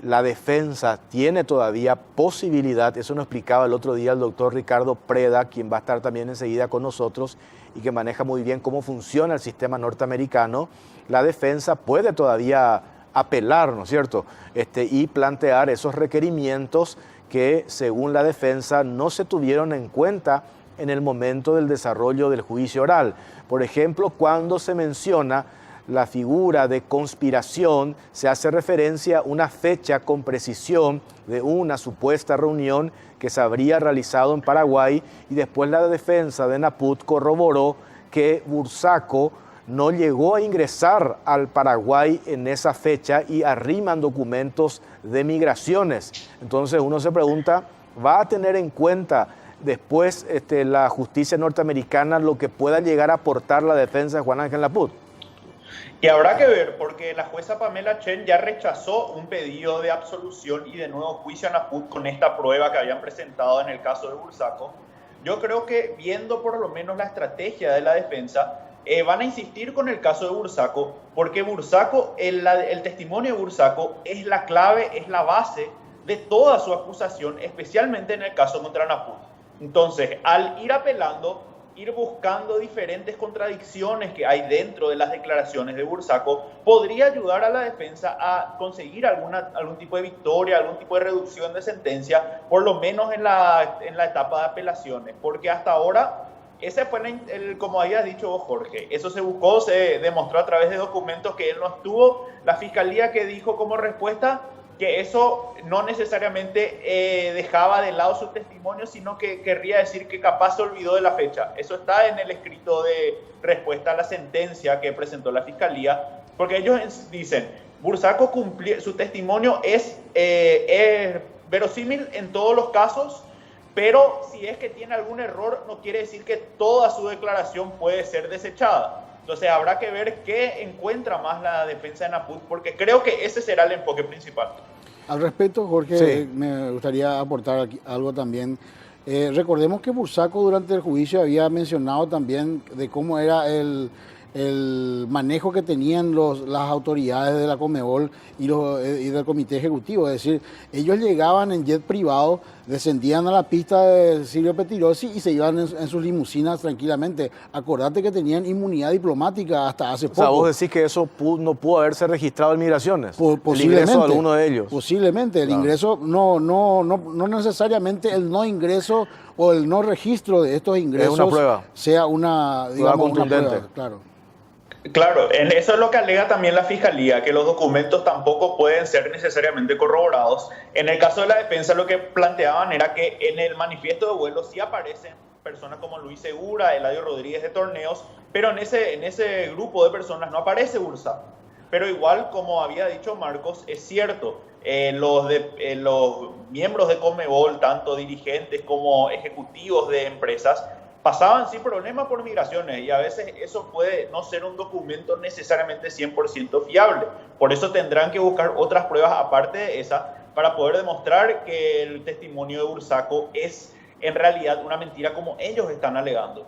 la defensa tiene todavía posibilidad, eso nos explicaba el otro día el doctor Ricardo Preda, quien va a estar también enseguida con nosotros y que maneja muy bien cómo funciona el sistema norteamericano. La defensa puede todavía apelar, ¿no es cierto?, y plantear esos requerimientos que, según la defensa, no se tuvieron en cuenta en el momento del desarrollo del juicio oral. Por ejemplo, cuando se menciona la figura de conspiración, se hace referencia a una fecha con precisión de una supuesta reunión que se habría realizado en Paraguay y después la defensa de Naput corroboró que Bursaco no llegó a ingresar al Paraguay en esa fecha y arriman documentos de migraciones. Entonces uno se pregunta, ¿va a tener en cuenta después la justicia norteamericana lo que pueda llegar a aportar la defensa de Juan Ángel Naput? Y habrá que ver, porque la jueza Pamela Chen ya rechazó un pedido de absolución y de nuevo juicio a Naput con esta prueba que habían presentado en el caso de Bursaco. Yo creo que viendo por lo menos la estrategia de la defensa, van a insistir con el caso de Bursaco, porque Bursaco, el testimonio de Bursaco es la clave, es la base de toda su acusación, especialmente en el caso contra Naput. Entonces, al ir apelando, ir buscando diferentes contradicciones que hay dentro de las declaraciones de Bursaco, podría ayudar a la defensa a conseguir algún tipo de victoria, algún tipo de reducción de sentencia, por lo menos en la etapa de apelaciones, porque hasta ahora, ese fue como habías dicho vos, Jorge, eso se buscó, se demostró a través de documentos que él no estuvo, la fiscalía que dijo como respuesta que eso no necesariamente dejaba de lado su testimonio, sino que querría decir que capaz se olvidó de la fecha. Eso está en el escrito de respuesta a la sentencia que presentó la fiscalía, porque ellos dicen, Bursaco cumplió, su testimonio es verosímil en todos los casos, pero si es que tiene algún error, no quiere decir que toda su declaración puede ser desechada. Entonces habrá que ver qué encuentra más la defensa de Naput, porque creo que ese será el enfoque principal. Al respecto, Jorge, Sí. me gustaría aportar aquí algo también. Recordemos que Bursaco durante el juicio había mencionado también de cómo era el manejo que tenían las autoridades de la Conmebol y del comité ejecutivo. Es decir, ellos llegaban en jet privado, descendían a la pista de Silvio Pettirossi y se iban en sus limusinas tranquilamente. Acordate que tenían inmunidad diplomática hasta hace poco. O sea, vos decís que eso no pudo haberse registrado en Migraciones. Posiblemente. El ingreso de alguno de ellos. Posiblemente. El Claro. ingreso, no necesariamente el no ingreso o el no registro de estos ingresos una prueba. sea una, digamos, una contundente. prueba. Claro. Claro, eso es lo que alega también la Fiscalía, que los documentos tampoco pueden ser necesariamente corroborados. En el caso de la defensa, lo que planteaban era que en el manifiesto de vuelo sí aparecen personas como Luis Segura, Eladio Rodríguez de Torneos, pero en ese grupo de personas no aparece Bursaco. Pero igual, como había dicho Marcos, es cierto, los miembros de Conmebol, tanto dirigentes como ejecutivos de empresas, pasaban sin problema por migraciones y a veces eso puede no ser un documento necesariamente 100% fiable. Por eso tendrán que buscar otras pruebas aparte de esa para poder demostrar que el testimonio de Bursaco es en realidad una mentira como ellos están alegando.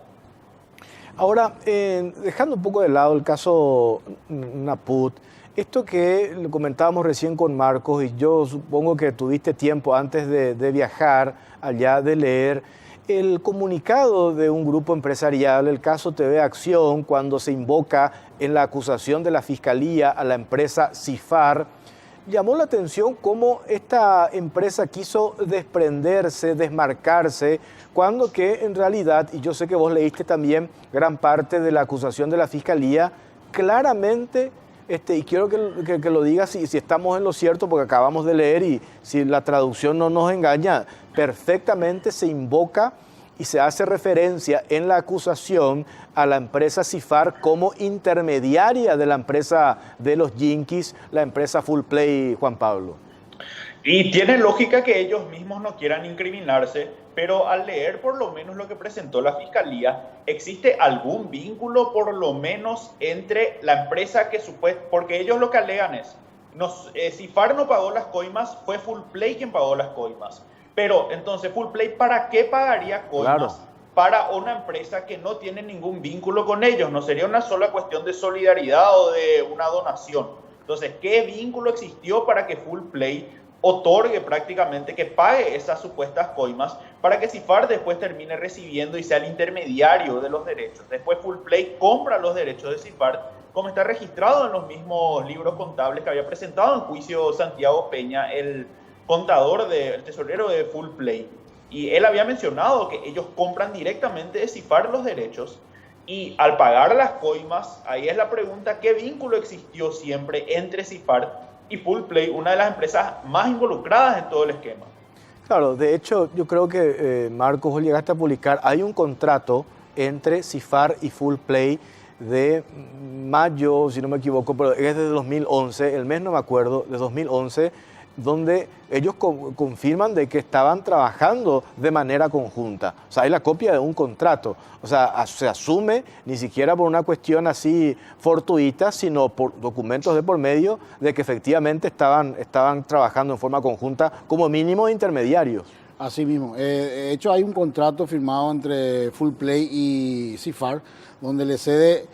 Ahora, dejando un poco de lado el caso Naput, esto que lo comentábamos recién con Marcos, y yo supongo que tuviste tiempo antes de viajar allá, de leer el comunicado de un grupo empresarial, el caso TV Acción, cuando se invoca en la acusación de la Fiscalía a la empresa Cifar, llamó la atención cómo esta empresa quiso desprenderse, desmarcarse, cuando que en realidad, y yo sé que vos leíste también gran parte de la acusación de la Fiscalía, claramente, y quiero que lo digas si estamos en lo cierto, porque acabamos de leer y si la traducción no nos engaña, perfectamente se invoca y se hace referencia en la acusación a la empresa Cifar como intermediaria de la empresa de los Yankees, la empresa Full Play, Juan Pablo. Y tiene lógica que ellos mismos no quieran incriminarse, pero al leer por lo menos lo que presentó la Fiscalía, existe algún vínculo por lo menos entre la empresa que porque ellos lo que alegan es, Cifar no pagó las coimas, fue Full Play quien pagó las coimas. Pero entonces Full Play, ¿para qué pagaría coimas? Claro. Para una empresa que no tiene ningún vínculo con ellos? No sería una sola cuestión de solidaridad o de una donación. Entonces, ¿qué vínculo existió para que Full Play otorgue prácticamente, que pague esas supuestas coimas para que Cifar después termine recibiendo y sea el intermediario de los derechos? Después Full Play compra los derechos de Cifar, como está registrado en los mismos libros contables que había presentado en juicio Santiago Peña, el contador, el tesorero de Full Play. Y él había mencionado que ellos compran directamente de Cifar los derechos y al pagar las coimas, ahí es la pregunta, ¿qué vínculo existió siempre entre Cifar y Full Play, una de las empresas más involucradas en todo el esquema? Claro, de hecho yo creo que Marcos, vos llegaste a publicar, hay un contrato entre Cifar y Full Play de mayo, si no me equivoco, pero es de 2011, el mes no me acuerdo, de 2011, donde ellos confirman de que estaban trabajando de manera conjunta. O sea, hay la copia de un contrato. O sea, se asume ni siquiera por una cuestión así fortuita, sino por documentos de por medio de que efectivamente estaban trabajando en forma conjunta, como mínimo intermediarios. Así mismo. De hecho, hay un contrato firmado entre Full Play y Cifar, donde le cede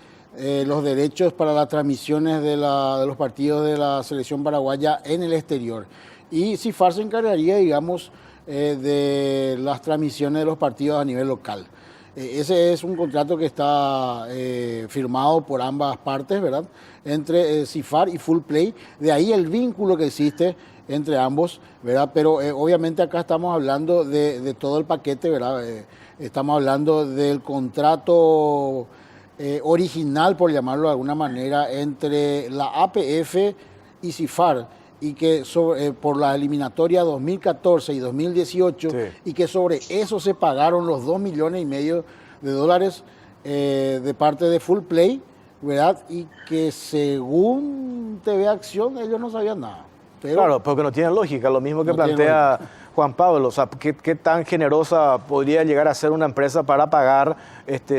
los derechos para las transmisiones de los partidos de la selección paraguaya en el exterior. Y Cifar se encargaría, digamos, de las transmisiones de los partidos a nivel local. Ese es un contrato que está firmado por ambas partes, ¿verdad? Entre Cifar y Full Play. De ahí el vínculo que existe entre ambos, ¿verdad? Pero obviamente acá estamos hablando de todo el paquete, ¿verdad? Estamos hablando del contrato original, por llamarlo de alguna manera, entre la APF y Cifar, y que por la eliminatoria 2014 y 2018, sí, y que sobre eso se pagaron los $2,5 millones de parte de Full Play, ¿verdad? Y que según TV Acción ellos no sabían nada. Pero claro, porque no tiene lógica, lo mismo que no tiene plantea Juan Pablo, o sea, ¿qué tan generosa podría llegar a ser una empresa para pagar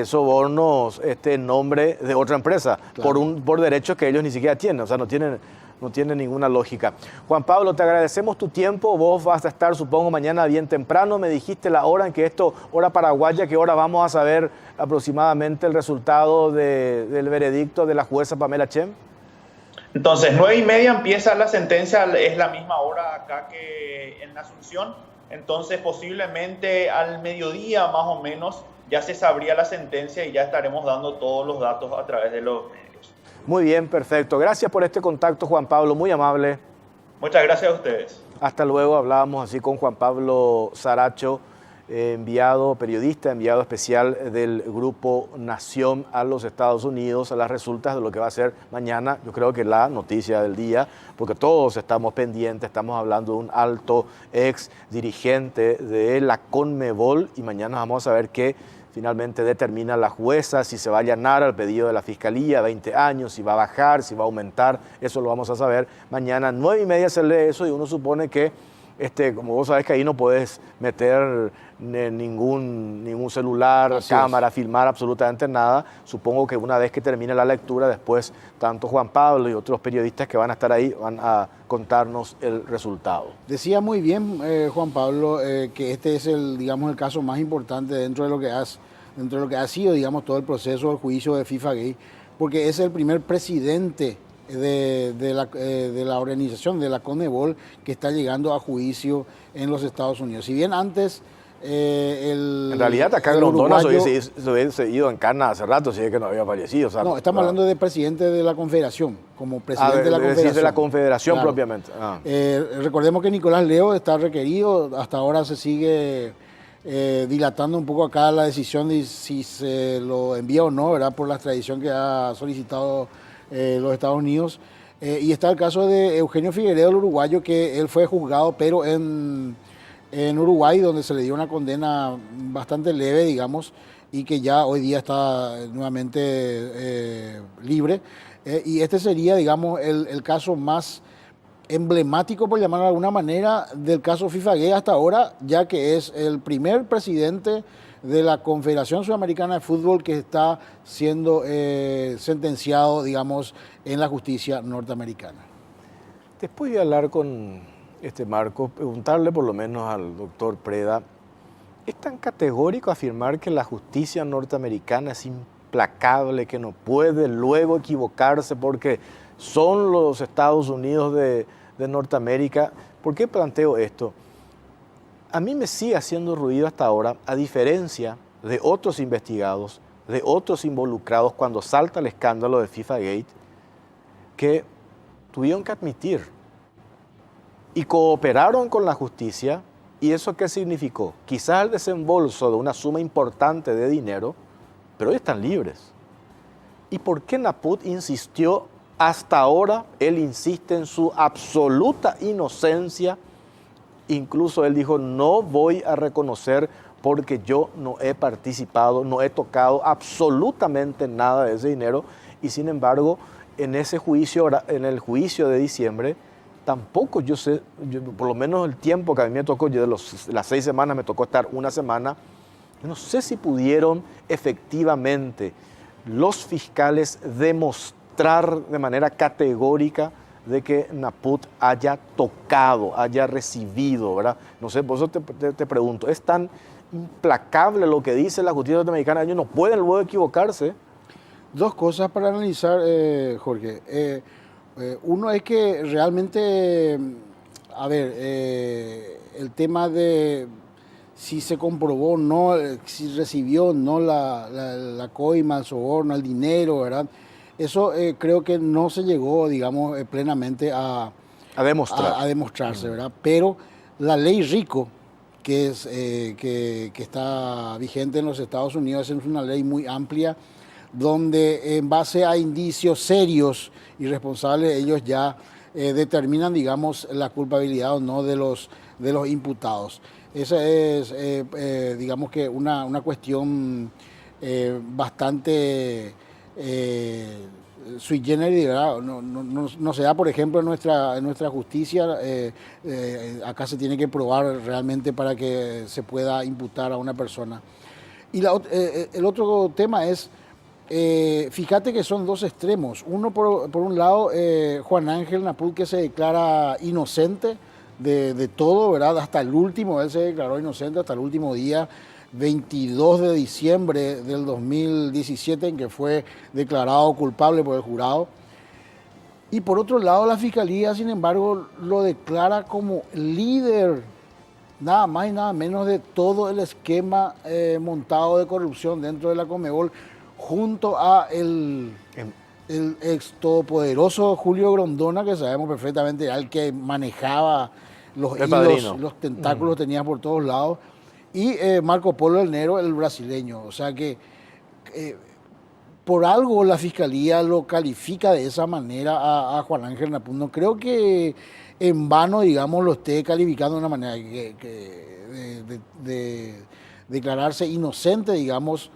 sobornos en nombre de otra empresa Claro. por derechos que ellos ni siquiera tienen? O sea, no tiene ninguna lógica. Juan Pablo, te agradecemos tu tiempo, vos vas a estar, supongo, mañana bien temprano, me dijiste la hora en que hora paraguaya, ¿qué hora vamos a saber aproximadamente el resultado del veredicto de la jueza Pamela Chem? Entonces, 9:30 empieza la sentencia, es la misma hora acá que en Asunción. Entonces, posiblemente al mediodía más o menos ya se sabría la sentencia y ya estaremos dando todos los datos a través de los medios. Muy bien, perfecto. Gracias por este contacto, Juan Pablo, muy amable. Muchas gracias a ustedes. Hasta luego, hablábamos así con Juan Pablo Saracho, periodista, enviado especial del Grupo Nación a los Estados Unidos, a las resultas de lo que va a ser mañana, yo creo que la noticia del día, porque todos estamos pendientes, estamos hablando de un alto ex dirigente de la CONMEBOL y mañana vamos a ver qué finalmente determina la jueza, si se va a allanar al pedido de la Fiscalía, 20 años, si va a bajar, si va a aumentar, eso lo vamos a saber. Mañana 9:30 se lee eso y uno supone que, como vos sabés que ahí no puedes meter ningún celular, cámara, filmar absolutamente nada. Supongo que una vez que termine la lectura, después tanto Juan Pablo y otros periodistas que van a estar ahí van a contarnos el resultado. decía muy bien Juan Pablo que este es el caso más importante dentro de lo que ha sido, digamos, todo el proceso del juicio de FIFA Gate, porque es el primer presidente de la organización, de la CONMEBOL, que está llegando a juicio en los Estados Unidos. Si bien antes en realidad acá en Londoño se hubiese ido en cana hace rato, si es que no había fallecido. O sea, no, estamos hablando de presidente de la Confederación, como presidente de la Confederación. De la Confederación claro. propiamente. Recordemos que Nicolás Leo está requerido, hasta ahora se sigue dilatando un poco acá la decisión de si se lo envía o no, ¿verdad? Por la extradición que ha solicitado los Estados Unidos. Y está el caso de Eugenio Figueiredo, el uruguayo, que él fue juzgado, pero en Uruguay, donde se le dio una condena bastante leve, digamos, y que ya hoy día está nuevamente libre. Y este sería, digamos, el caso más emblemático, por llamarlo de alguna manera, del caso FIFA Gate hasta ahora, ya que es el primer presidente de la Confederación Sudamericana de Fútbol que está siendo sentenciado, digamos, en la justicia norteamericana. Después de hablar con Marcos, preguntarle por lo menos al doctor Preda, ¿es tan categórico afirmar que la justicia norteamericana es implacable, que no puede luego equivocarse porque son los Estados Unidos de Norteamérica? ¿Por qué planteo esto? A mí me sigue haciendo ruido hasta ahora, a diferencia de otros investigados, de otros involucrados cuando salta el escándalo de FIFA Gate, que tuvieron que admitir y cooperaron con la justicia. ¿Y eso qué significó? Quizás el desembolso de una suma importante de dinero, pero hoy están libres. ¿Y por qué Naput insistió hasta ahora? Él insiste en su absoluta inocencia. Incluso él dijo, no voy a reconocer porque yo no he participado, no he tocado absolutamente nada de ese dinero. Y sin embargo, en ese juicio, en el juicio de diciembre, tampoco yo sé, por lo menos el tiempo que a mí me tocó, yo las 6 semanas me tocó estar una semana, yo no sé si pudieron efectivamente los fiscales demostrar de manera categórica de que Naput haya tocado, haya recibido, ¿verdad? No sé, por eso te pregunto, ¿es tan implacable lo que dice la justicia norteamericana? Ellos no pueden luego equivocarse. Dos cosas para analizar, Jorge. Uno es que realmente, a ver, el tema de si se comprobó o no, si recibió o no la coima, el soborno, el dinero, ¿verdad? Eso creo que no se llegó, digamos, plenamente a demostrarse, ¿verdad? Pero la ley RICO, que está vigente en los Estados Unidos, es una ley muy amplia, donde en base a indicios serios y responsables ellos ya determinan, digamos, la culpabilidad o no de los imputados. Esa es, digamos que una cuestión bastante sui generis, ¿verdad? No se da, por ejemplo, en nuestra justicia. Acá se tiene que probar realmente para que se pueda imputar a una persona. Y el otro tema es, fíjate que son dos extremos. Uno, por un lado, Juan Ángel Naput, que se declara inocente de todo, ¿verdad? Hasta el último, él se declaró inocente hasta el último día, 22 de diciembre del 2017, en que fue declarado culpable por el jurado. Y por otro lado, la Fiscalía, sin embargo, lo declara como líder, nada más y nada menos, de todo el esquema montado de corrupción dentro de la Conmebol, junto a el ex todopoderoso Julio Grondona, que sabemos perfectamente, era el que manejaba los hilos, los tentáculos, tenía por todos lados, y Marco Polo el Nero, el brasileño. O sea que por algo la Fiscalía lo califica de esa manera a Juan Ángel Naput. No creo que en vano, digamos, lo esté calificando de una manera de declararse inocente, digamos,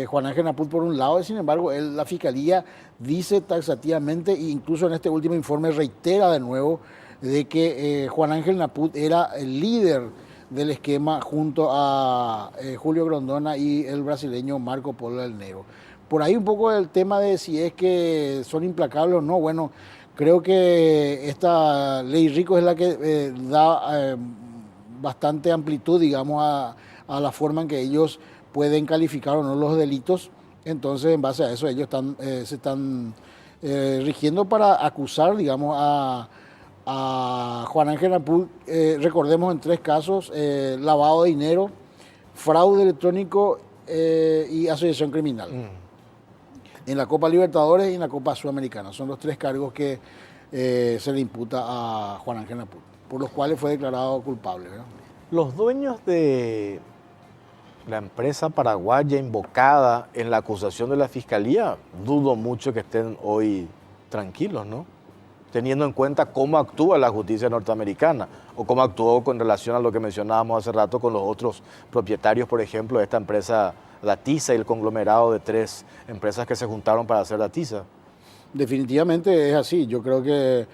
Juan Ángel Naput por un lado. Sin embargo, la Fiscalía dice taxativamente, e incluso en este último informe reitera de nuevo, de que Juan Ángel Naput era el líder del esquema junto a Julio Grondona y el brasileño Marco Polo del Nero. Por ahí un poco el tema de si es que son implacables o no. Bueno, creo que esta ley Rico es la que da bastante amplitud, digamos, a la forma en que ellos pueden calificar o no los delitos. Entonces, en base a eso, ellos se están rigiendo para acusar, digamos, a Juan Ángel Naput, recordemos, en 3 casos: lavado de dinero, fraude electrónico y asociación criminal. En la Copa Libertadores y en la Copa Sudamericana. Son los 3 cargos que se le imputa a Juan Ángel Naput, por los cuales fue declarado culpable, ¿verdad? Los dueños de la empresa paraguaya invocada en la acusación de la Fiscalía, dudo mucho que estén hoy tranquilos, ¿no? Teniendo en cuenta cómo actúa la justicia norteamericana o cómo actuó con relación a lo que mencionábamos hace rato con los otros propietarios, por ejemplo, de esta empresa Datiza y el conglomerado de 3 empresas que se juntaron para hacer Datiza. Definitivamente es así. Yo creo que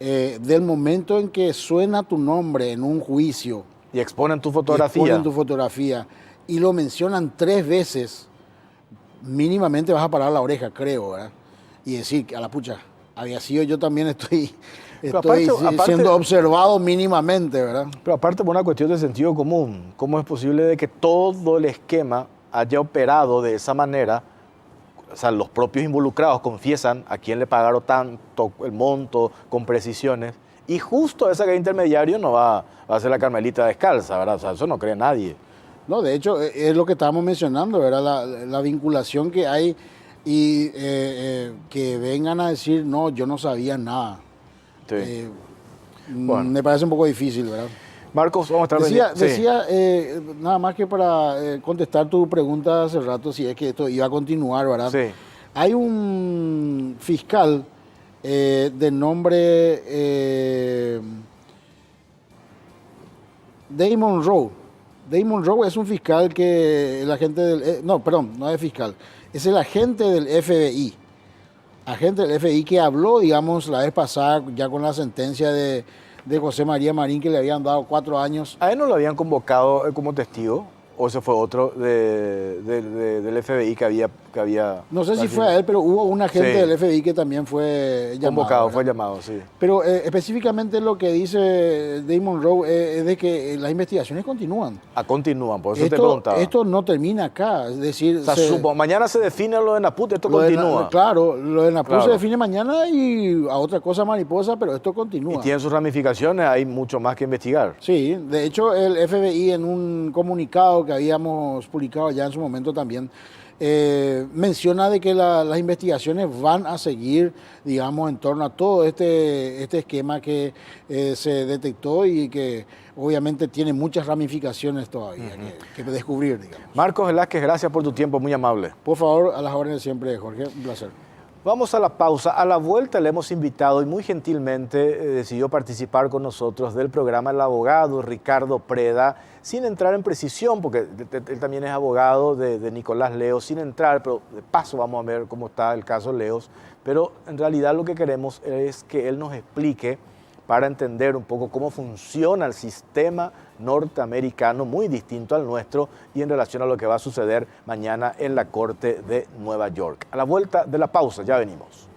del momento en que suena tu nombre en un juicio y exponen tu fotografía y lo mencionan 3 veces, mínimamente vas a parar la oreja, creo, ¿verdad? Y decir que a la pucha, había sido, yo también estoy siendo observado mínimamente, ¿verdad? Pero aparte, por una cuestión de sentido común, ¿cómo es posible de que todo el esquema haya operado de esa manera? O sea, los propios involucrados confiesan a quién le pagaron tanto el monto con precisiones, y justo esa que es intermediario no va a ser la Carmelita descalza, ¿verdad? O sea, eso no cree nadie. No, de hecho, es lo que estábamos mencionando, ¿verdad? La vinculación que hay, y que vengan a decir, no, yo no sabía nada. Sí. Bueno, me parece un poco difícil, ¿verdad? Marcos, vamos a estar Decía nada más que para contestar tu pregunta hace rato, si es que esto iba a continuar, ¿verdad? Sí. Hay un fiscal de nombre Damon Rowe. Damon Rowe es un fiscal que el agente del... no es fiscal. Es el agente del FBI. Agente del FBI que habló, digamos, la vez pasada ya con la sentencia de José María Marín, que le habían dado 4 años. ¿A él no lo habían convocado como testigo? ¿O ese fue otro del FBI que había... No sé si fue a él, pero hubo un agente del FBI que también fue llamado. Convocado, ¿verdad? fue llamado, sí. Pero específicamente lo que dice Damon Rowe es de que las investigaciones continúan. Continúan, por eso te preguntaba. Esto no termina acá, es decir... O sea, mañana se define lo de Naput, esto continúa. Claro, lo de Naput se define mañana y a otra cosa mariposa, pero esto continúa. Y tiene sus ramificaciones, hay mucho más que investigar. Sí, de hecho el FBI, en un comunicado que habíamos publicado ya en su momento también, menciona de que las investigaciones van a seguir, digamos, en torno a todo este esquema que se detectó y que obviamente tiene muchas ramificaciones todavía que descubrir, digamos. Marcos Velázquez, gracias por tu tiempo, muy amable. Por favor, a las órdenes siempre, Jorge, un placer. Vamos a la pausa. A la vuelta le hemos invitado y muy gentilmente decidió participar con nosotros del programa el abogado Ricardo Preda, sin entrar en precisión, porque él también es abogado de Nicolás Leos, sin entrar, pero de paso vamos a ver cómo está el caso Leos. Pero en realidad lo que queremos es que él nos explique, para entender un poco cómo funciona el sistema norteamericano, muy distinto al nuestro, y en relación a lo que va a suceder mañana en la Corte de Nueva York. A la vuelta de la pausa, ya venimos.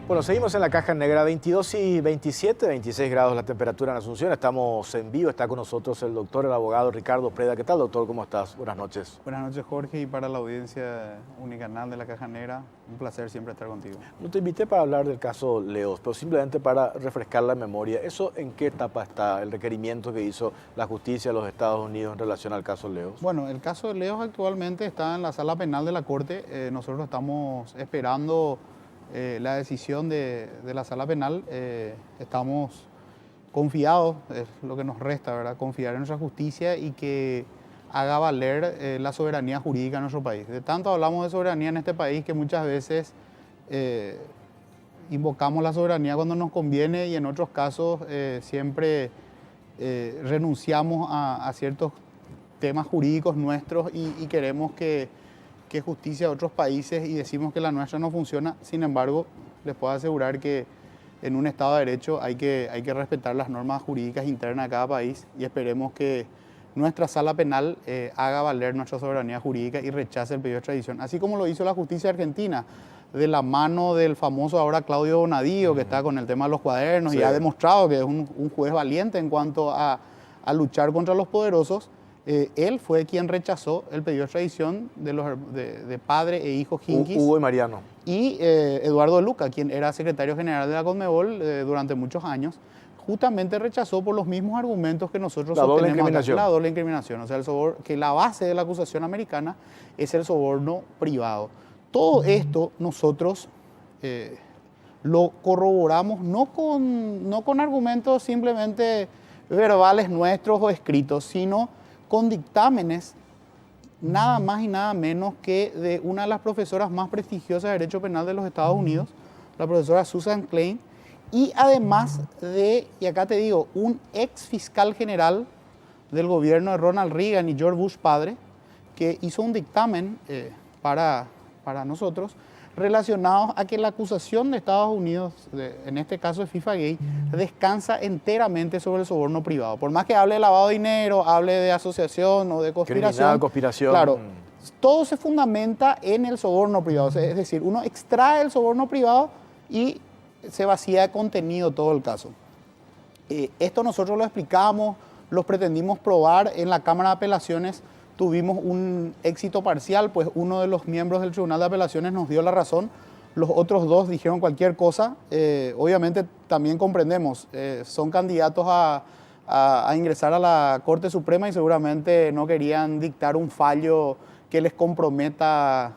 Bueno, seguimos en la caja negra, 22 y 27, 26 grados la temperatura en Asunción. Estamos en vivo, está con nosotros el doctor, el abogado Ricardo Preda. ¿Qué tal, doctor? ¿Cómo estás? Buenas noches. Buenas noches, Jorge, y para la audiencia unicanal de la Caja Negra, un placer siempre estar contigo. No te invité para hablar del caso Leos, pero simplemente para refrescar la memoria. ¿Eso en qué etapa está el requerimiento que hizo la justicia de los Estados Unidos en relación al caso Leos? Bueno, el caso de Leos actualmente está en la sala penal de la Corte. Nosotros estamos esperando la decisión de la sala penal. Estamos confiados, es lo que nos resta, ¿verdad? Confiar en nuestra justicia y que haga valer la soberanía jurídica en nuestro país. De tanto hablamos de soberanía en este país que muchas veces invocamos la soberanía cuando nos conviene y en otros casos siempre renunciamos a ciertos temas jurídicos nuestros y queremos que justicia de otros países y decimos que la nuestra no funciona. Sin embargo, les puedo asegurar que en un Estado de Derecho hay que respetar las normas jurídicas internas de cada país y esperemos que nuestra sala penal haga valer nuestra soberanía jurídica y rechace el pedido de extradición, así como lo hizo la justicia argentina, de la mano del famoso ahora Claudio Bonadío, que está con el tema de los cuadernos, sí, y ha demostrado que es un juez valiente en cuanto a luchar contra los poderosos. Él fue quien rechazó el pedido de extradición de padre e hijo Hinkis. Hugo y Mariano. Y Eduardo Luca, quien era secretario general de la Conmebol durante muchos años, justamente rechazó por los mismos argumentos que nosotros sostenemos. La doble incriminación. O sea, que la base de la acusación americana es el soborno privado. Todo esto nosotros lo corroboramos no con argumentos simplemente verbales nuestros o escritos, sino con dictámenes nada más y nada menos que de una de las profesoras más prestigiosas de Derecho Penal de los Estados Unidos, la profesora Susan Klein, y además de, y acá te digo, un ex fiscal general del gobierno de Ronald Reagan y George Bush padre, que hizo un dictamen para nosotros, relacionados a que la acusación de Estados Unidos, en este caso de FIFA Gay, descansa enteramente sobre el soborno privado. Por más que hable de lavado de dinero, hable de asociación o de conspiración. Criminal, conspiración. Claro, todo se fundamenta en el soborno privado. Es decir, uno extrae el soborno privado y se vacía de contenido todo el caso. Esto nosotros lo explicamos, lo pretendimos probar en la Cámara de Apelaciones. Tuvimos un éxito parcial, pues uno de los miembros del Tribunal de Apelaciones nos dio la razón, los otros dos dijeron cualquier cosa. Obviamente también comprendemos, son candidatos a ingresar a la Corte Suprema y seguramente no querían dictar un fallo que les comprometa,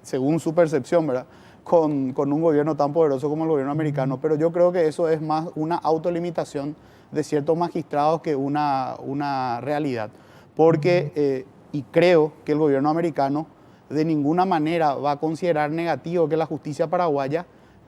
según su percepción, ¿verdad?, con un gobierno tan poderoso como el gobierno americano. Pero yo creo que eso es más una autolimitación de ciertos magistrados que una realidad. Porque y creo que el gobierno americano de ninguna manera va a considerar negativo que la justicia paraguaya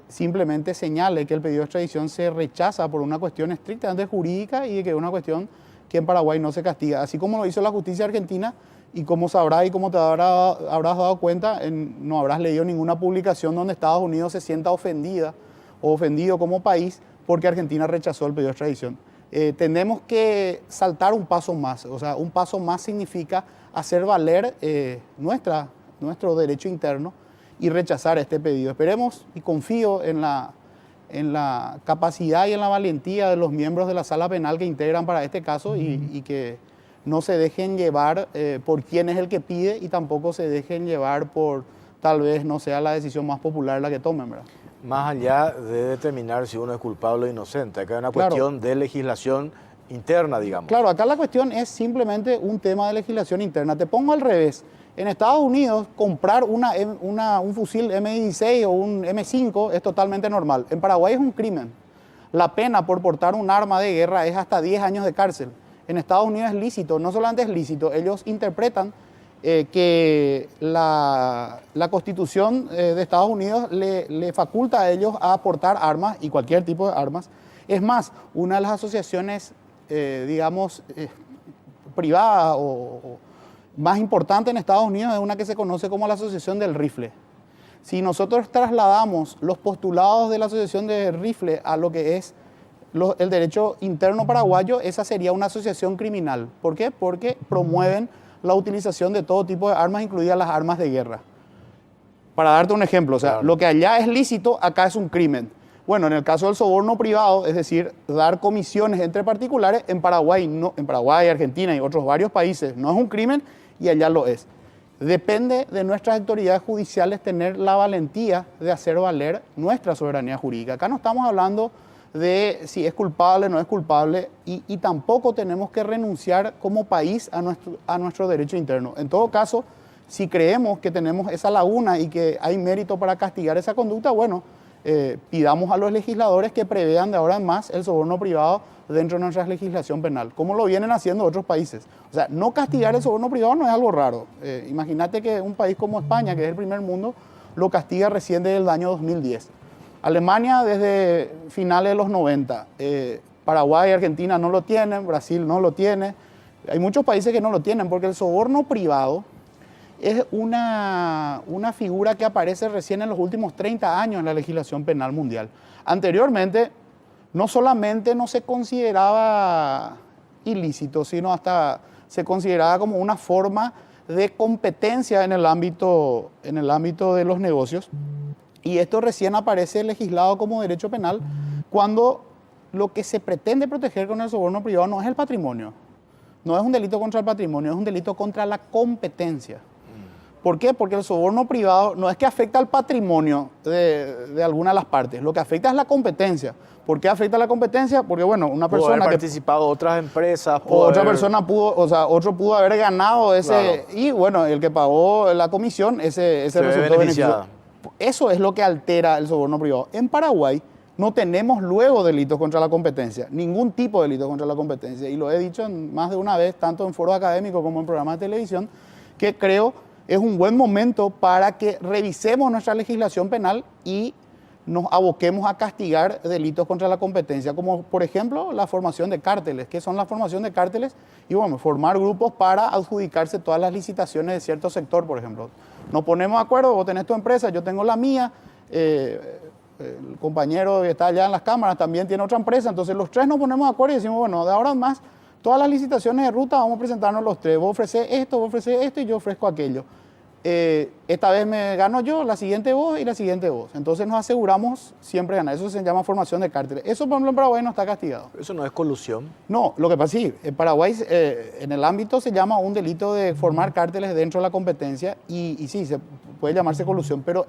simplemente señale que el pedido de extradición se rechaza por una cuestión estrictamente jurídica y que es una cuestión que en Paraguay no se castiga. Así como lo hizo la justicia argentina, y como sabrás y como te habrás dado cuenta, no habrás leído ninguna publicación donde Estados Unidos se sienta ofendida o ofendido como país porque Argentina rechazó el pedido de extradición. Tenemos que saltar un paso más. O sea, un paso más significa hacer valer nuestro derecho interno y rechazar este pedido. Esperemos y confío en la capacidad y en la valentía de los miembros de la sala penal que integran para este caso y que no se dejen llevar por quién es el que pide y tampoco se dejen llevar por tal vez no sea la decisión más popular la que tomen, ¿verdad? Más allá de determinar si uno es culpable o inocente, acá hay una cuestión de legislación interna, digamos. Claro, acá la cuestión es simplemente un tema de legislación interna. Te pongo al revés. En Estados Unidos, comprar un fusil M16 o un M5 es totalmente normal. En Paraguay es un crimen. La pena por portar un arma de guerra es hasta 10 años de cárcel. En Estados Unidos es lícito, no solamente es lícito, ellos interpretan que la Constitución de Estados Unidos le faculta a ellos a portar armas y cualquier tipo de armas. Es más, una de las asociaciones, privadas o más importantes en Estados Unidos es una que se conoce como la Asociación del Rifle. Si nosotros trasladamos los postulados de la Asociación del Rifle a lo que es el derecho interno paraguayo, esa sería una asociación criminal. ¿Por qué? Porque promueven la utilización de todo tipo de armas, incluidas las armas de guerra. Para darte un ejemplo, o sea, Claro. lo que allá es lícito, acá es un crimen. Bueno, en el caso del soborno privado, es decir, dar comisiones entre particulares, en Paraguay, no, en Paraguay, Argentina y otros varios países no es un crimen y allá lo es. Depende de nuestras autoridades judiciales tener la valentía de hacer valer nuestra soberanía jurídica. Acá no estamos hablando de si es culpable o no es culpable y tampoco tenemos que renunciar como país a nuestro derecho interno. En todo caso, si creemos que tenemos esa laguna y que hay mérito para castigar esa conducta, bueno, pidamos a los legisladores que prevean de ahora en más el soborno privado dentro de nuestra legislación penal, como lo vienen haciendo otros países. O sea, no castigar el soborno privado no es algo raro. Imagínate que un país como España, que es el primer mundo, lo castiga recién desde el año 2010. Alemania desde finales de los 90. Paraguay y Argentina no lo tienen, Brasil no lo tiene. Hay muchos países que no lo tienen porque el soborno privado es una figura que aparece recién en los últimos 30 años en la legislación penal mundial. Anteriormente, no solamente no se consideraba ilícito, sino hasta se consideraba como una forma de competencia en el ámbito de los negocios. Y esto recién aparece legislado como derecho penal cuando lo que se pretende proteger con el soborno privado no es el patrimonio, no es un delito contra el patrimonio, es un delito contra la competencia. ¿Por qué? Porque el soborno privado no es que afecta al patrimonio de alguna de las partes, lo que afecta es la competencia. ¿Por qué afecta la competencia? Porque, bueno, una Pudo persona haber que... participado otras empresas. Otro pudo haber ganado ese... Claro. Y, bueno, el que pagó la comisión, ese Se ve resultó beneficiada. beneficioso. Eso es lo que altera el soborno privado. En Paraguay no tenemos luego delitos contra la competencia, ningún tipo de delito contra la competencia. Y lo he dicho más de una vez, tanto en foros académicos como en programas de televisión, que creo es un buen momento para que revisemos nuestra legislación penal y nos aboquemos a castigar delitos contra la competencia, como por ejemplo la formación de cárteles. ¿Qué son la formación de cárteles? Y bueno, formar grupos para adjudicarse todas las licitaciones de cierto sector, por ejemplo. Nos ponemos de acuerdo, vos tenés tu empresa, yo tengo la mía, el compañero que está allá en las cámaras también tiene otra empresa, entonces los tres nos ponemos de acuerdo y decimos, bueno, de ahora en más, todas las licitaciones de ruta vamos a presentarnos los tres. Vos ofrecés esto y yo ofrezco aquello. Esta vez me gano yo, la siguiente vos y la siguiente vos. Entonces nos aseguramos siempre ganar. Eso se llama formación de cárteles. Eso, por ejemplo, en Paraguay no está castigado. Eso no es colusión. No, lo que pasa sí, en Paraguay en el ámbito se llama un delito de formar cárteles dentro de la competencia y sí, se puede llamarse colusión, pero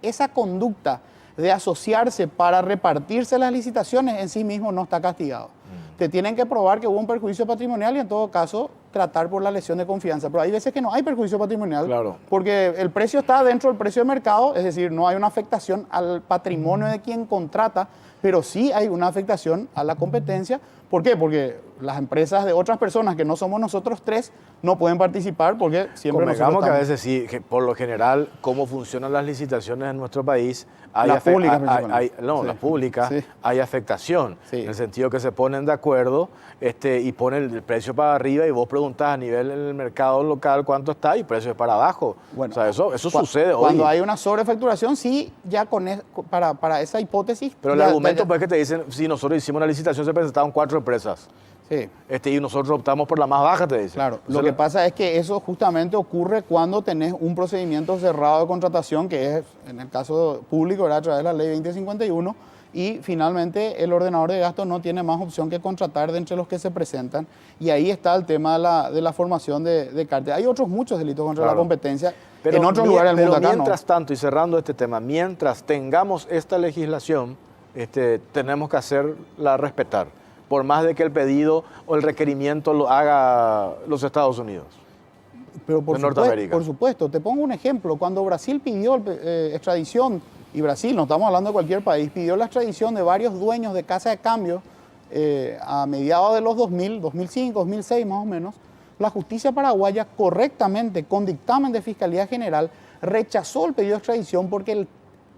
esa conducta de asociarse para repartirse las licitaciones en sí mismo no está castigado. Te tienen que probar que hubo un perjuicio patrimonial y en todo caso tratar por la lesión de confianza. Pero hay veces que no hay perjuicio patrimonial Claro. porque el precio está dentro del precio de mercado, es decir, no hay una afectación al patrimonio de quien contrata, pero sí hay una afectación a la competencia. ¿Por qué? Porque las empresas de otras personas que no somos nosotros tres no pueden participar porque siempre Convengamos que a estamos... veces sí, que por lo general, cómo funcionan las licitaciones en nuestro país, Las públicas, principalmente. Sí. las públicas, Sí. hay afectación, Sí. en el sentido que se ponen de acuerdo y ponen el precio para arriba y vos preguntás a nivel en el mercado local cuánto está y el precio es para abajo. Bueno, o sea, eso sucede hoy. Cuando hay una sobrefacturación, sí, ya para esa hipótesis... Pero el ya- argumento ya- pues que te dicen, si nosotros hicimos una licitación se presentaron 4 empresas Sí. y nosotros optamos por la más baja, te dicen. Claro, Entonces, lo que pasa es que eso justamente ocurre cuando tenés un procedimiento cerrado de contratación, que es, en el caso público, era a través de la ley 2051, y finalmente el ordenador de gastos no tiene más opción que contratar de entre los que se presentan, y ahí está el tema de la formación de cártel. Hay otros muchos delitos contra Claro. la competencia Pero en otros lugares del pero mundo. Acá mientras no. tanto, y cerrando este tema, mientras tengamos esta legislación, tenemos que hacerla respetar. por más de que el pedido o el requerimiento lo haga los Estados Unidos. Pero de Norteamérica. por supuesto, te pongo un ejemplo. Cuando Brasil pidió extradición, y Brasil, no estamos hablando de cualquier país, pidió la extradición de varios dueños de casa de cambio a mediados de los 2000, 2005, 2006 más o menos, la justicia paraguaya correctamente, con dictamen de Fiscalía General, rechazó el pedido de extradición porque